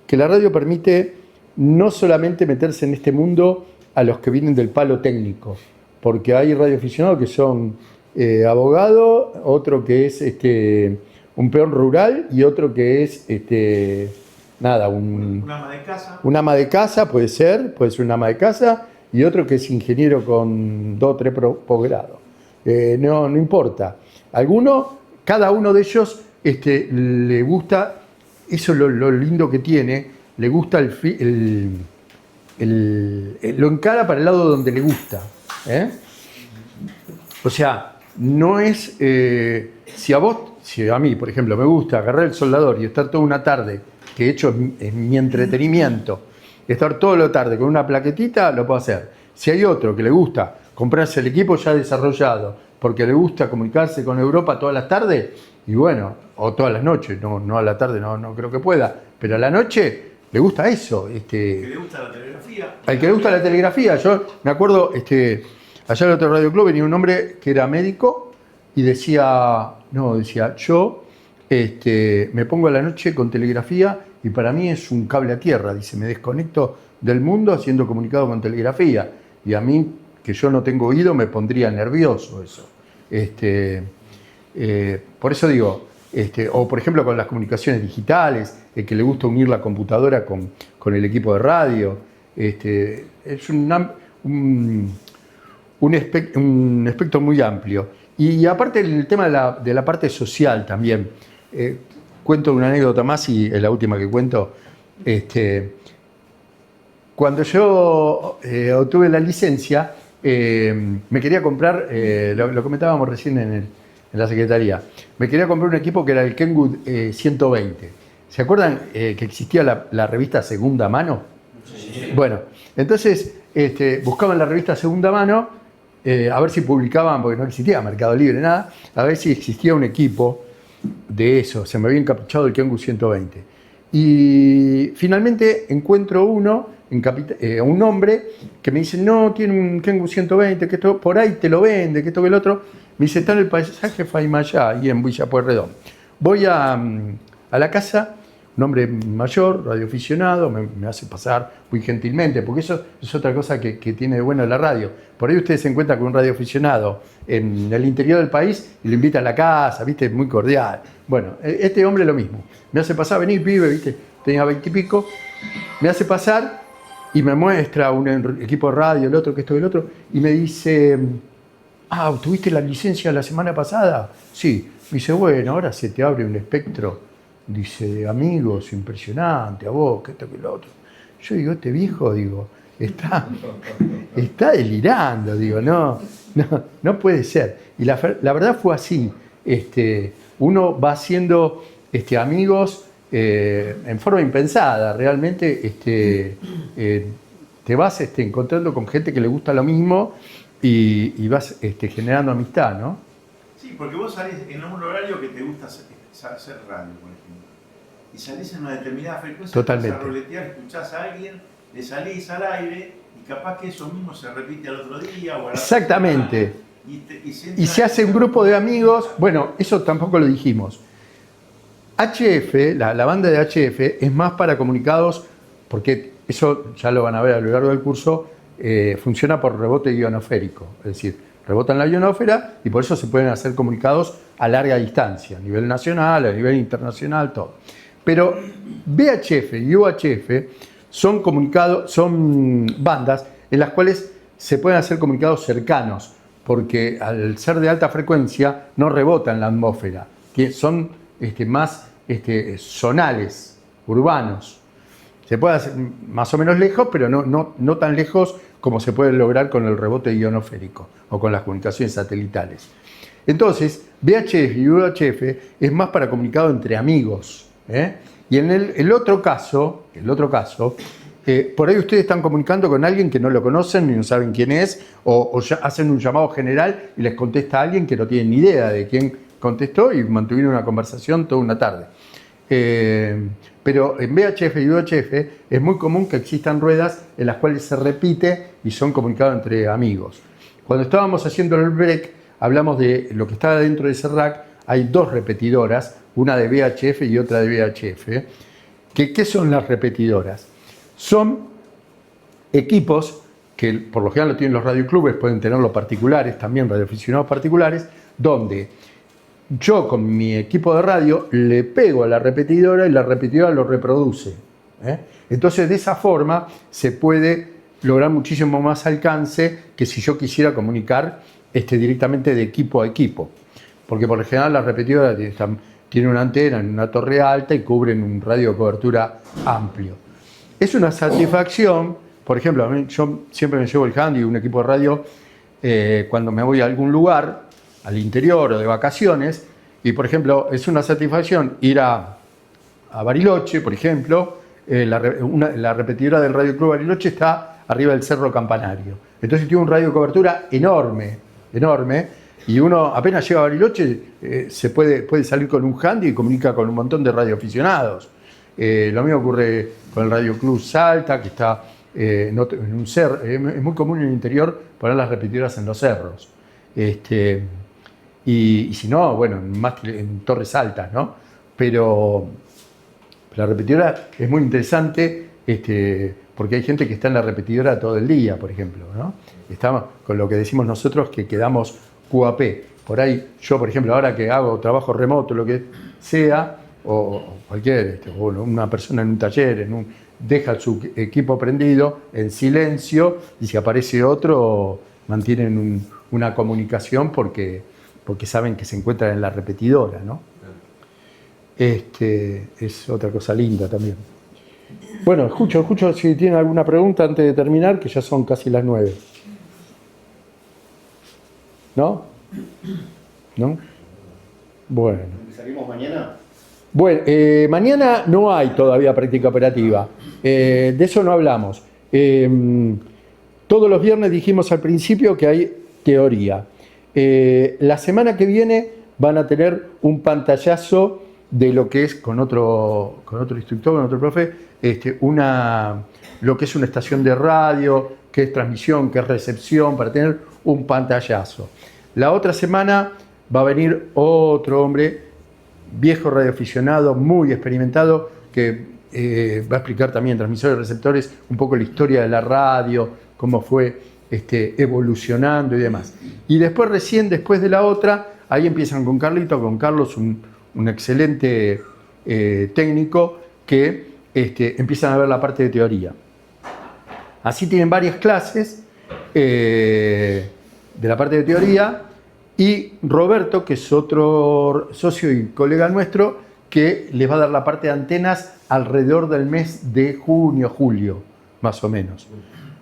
que la radio permite no solamente meterse en este mundo a los que vienen del palo técnico, porque hay radioaficionados que son abogados, otro que es un peón rural y otro que es un ama de casa. Un ama de casa puede ser un ama de casa, y otro que es ingeniero con 2 o 3 posgrados. No importa. Cada uno de ellos le gusta, eso es lo lindo que tiene, le gusta lo encara para el lado donde le gusta. O sea, no es... si a mí, por ejemplo, me gusta agarrar el soldador y estar toda una tarde, que he hecho en mi entretenimiento, estar toda la tarde con una plaquetita, lo puedo hacer. Si hay otro que le gusta comprarse el equipo ya desarrollado, porque le gusta comunicarse con Europa todas las tardes, y bueno, o todas las noches, no a la tarde, no creo que pueda, pero a la noche le gusta eso. Que le gusta la telegrafía. Al que le gusta la telegrafía, yo me acuerdo, allá en el otro Radio Club venía un hombre que era médico y decía, yo me pongo a la noche con telegrafía y para mí es un cable a tierra, dice, me desconecto del mundo haciendo comunicado con telegrafía. Y a mí, que yo no tengo oído, me pondría nervioso eso. Por eso digo, o por ejemplo con las comunicaciones digitales, el que le gusta unir la computadora con el equipo de radio. Es un espectro muy amplio. Y aparte el tema de la parte social también. Cuento una anécdota más y es la última que cuento. Cuando yo obtuve la licencia, me quería comprar, lo comentábamos recién en la secretaría, me quería comprar un equipo que era el Kenwood 120. ¿Se acuerdan que existía la revista Segunda Mano? Sí. Bueno, entonces buscaban la revista Segunda Mano, a ver si publicaban, porque no existía Mercado Libre, nada, a ver si existía un equipo de eso. Se me había encapuchado el Kenwood 120. Y finalmente encuentro un hombre que me dice, no, tiene un Kenwood 120, que esto por ahí te lo vende, que esto que el otro. Me dice, está en el pasaje Faimayá, ahí en Villa Pueyrredón. Voy a la casa, un hombre mayor, radioaficionado, me hace pasar muy gentilmente, porque eso es otra cosa que tiene de bueno la radio. Por ahí ustedes se encuentran con un radioaficionado en el interior del país y lo invita a la casa, ¿viste? Muy cordial. Bueno, este hombre lo mismo. Me hace pasar, vení, pibe, ¿viste? Tenía 20 y pico. Me hace pasar y me muestra un equipo de radio, el otro, que esto y el otro, y me dice, ¿tuviste la licencia la semana pasada? Sí. Me dice, bueno, ahora se te abre un espectro, dice, de amigos, impresionante, a vos, que esto, que lo otro. Yo digo, este viejo, está delirando, no puede ser. Y la verdad fue así. Uno va haciendo amigos en forma impensada, realmente te vas encontrando con gente que le gusta lo mismo y vas generando amistad, ¿no? Sí, porque vos salís en un horario que te gusta hacer radio, por ejemplo, y salís en una determinada frecuencia, totalmente. Vas a roletear, escuchás a alguien, le salís al aire y capaz que eso mismo se repite al otro día o a la exactamente. Semana, y se hace un grupo de amigos, bueno, eso tampoco lo dijimos. HF, la banda de HF, es más para comunicados, porque eso ya lo van a ver a lo largo del curso, funciona por rebote ionosférico, es decir, rebotan la ionosfera y por eso se pueden hacer comunicados a larga distancia, a nivel nacional, a nivel internacional, todo. Pero VHF y UHF son bandas en las cuales se pueden hacer comunicados cercanos, porque al ser de alta frecuencia no rebotan en la atmósfera, que son más zonales, urbanos. Se puede hacer más o menos lejos, pero no tan lejos como se puede lograr con el rebote ionosférico o con las comunicaciones satelitales. Entonces, VHF y UHF es más para comunicado entre amigos. Y en el otro caso, por ahí ustedes están comunicando con alguien que no lo conocen ni no saben quién es, o ya hacen un llamado general y les contesta a alguien que no tiene ni idea de quién contestó y mantuvieron una conversación toda una tarde. Pero en VHF y UHF es muy común que existan ruedas en las cuales se repite y son comunicados entre amigos. Cuando estábamos haciendo el break, hablamos de lo que está dentro de ese rack. Hay dos repetidoras, una de VHF y otra de VHF. ¿Qué son las repetidoras? Son equipos que por lo general lo tienen los radioclubes, pueden tenerlos particulares, también radioaficionados particulares, donde yo con mi equipo de radio le pego a la repetidora y la repetidora lo reproduce. Entonces de esa forma se puede lograr muchísimo más alcance que si yo quisiera comunicar directamente de equipo a equipo. Porque por lo general las repetidoras tienen una antena en una torre alta y cubren un radio de cobertura amplio. Es una satisfacción, por ejemplo, yo siempre me llevo el handy, un equipo de radio, cuando me voy a algún lugar, al interior o de vacaciones, y por ejemplo es una satisfacción ir a Bariloche, por ejemplo, la repetidora del Radio Club Bariloche está arriba del Cerro Campanario, entonces tiene un radio de cobertura enorme, Y uno apenas llega a Bariloche, se puede salir con un handy y comunica con un montón de radioaficionados. Lo mismo ocurre con el Radio Club Salta, que está en un cerro. Es muy común en el interior poner las repetidoras en los cerros. Y si no, bueno, más en torres altas, ¿no? Pero la repetidora es muy interesante porque hay gente que está en la repetidora todo el día, por ejemplo, ¿no? Estamos con lo que decimos nosotros que quedamos QAP. Por ahí, yo, por ejemplo, ahora que hago trabajo remoto, lo que sea, o cualquier, o una persona en un taller, deja su equipo prendido en silencio y si aparece otro, mantienen una comunicación porque saben que se encuentran en la repetidora, ¿no? Es otra cosa linda también. Bueno, escucho si tienen alguna pregunta antes de terminar, que ya son casi las 9. ¿No? ¿No? Bueno. ¿Salimos mañana? Bueno, mañana no hay todavía práctica operativa. De eso no hablamos. Todos los viernes dijimos al principio que hay teoría. La semana que viene van a tener un pantallazo de lo que es con otro instructor, con otro profe, lo que es una estación de radio, qué es transmisión, qué es recepción, para tener un pantallazo. La otra semana va a venir otro hombre, viejo radioaficionado, muy experimentado, que va a explicar también transmisores y receptores un poco la historia de la radio, cómo fue evolucionando y demás. Y después, recién después de la otra, ahí empiezan con Carlos, un excelente técnico que empiezan a ver la parte de teoría. Así tienen varias clases de la parte de teoría y Roberto, que es otro socio y colega nuestro, que les va a dar la parte de antenas alrededor del mes de junio, julio, más o menos.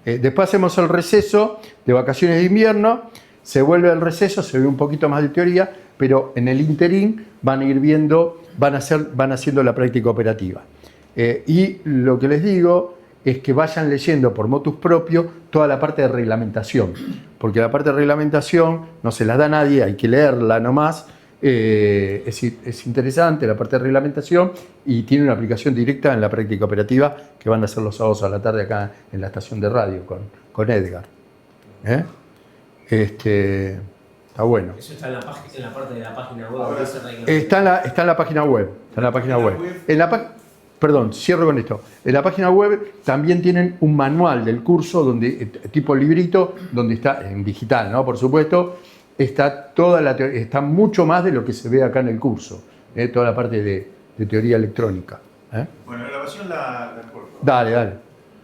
Después hacemos el receso de vacaciones de invierno, se vuelve al receso, se ve un poquito más de teoría, pero en el interín van a ir viendo, van haciendo la práctica operativa. Y lo que les digo es que vayan leyendo por motus propio toda la parte de reglamentación, porque la parte de reglamentación no se la da a nadie, hay que leerla nomás. Es interesante la parte de reglamentación y tiene una aplicación directa en la práctica operativa que van a hacer los sábados a la tarde acá en la estación de radio con Edgar. Está bueno. Eso está en la parte de la página web. Está en la página web. Perdón, cierro con esto. En la página web también tienen un manual del curso, tipo librito, donde está en digital, ¿no? Por supuesto, está toda la teoría, está mucho más de lo que se ve acá en el curso, toda la parte de teoría electrónica. Bueno, la grabación la corto. Dale.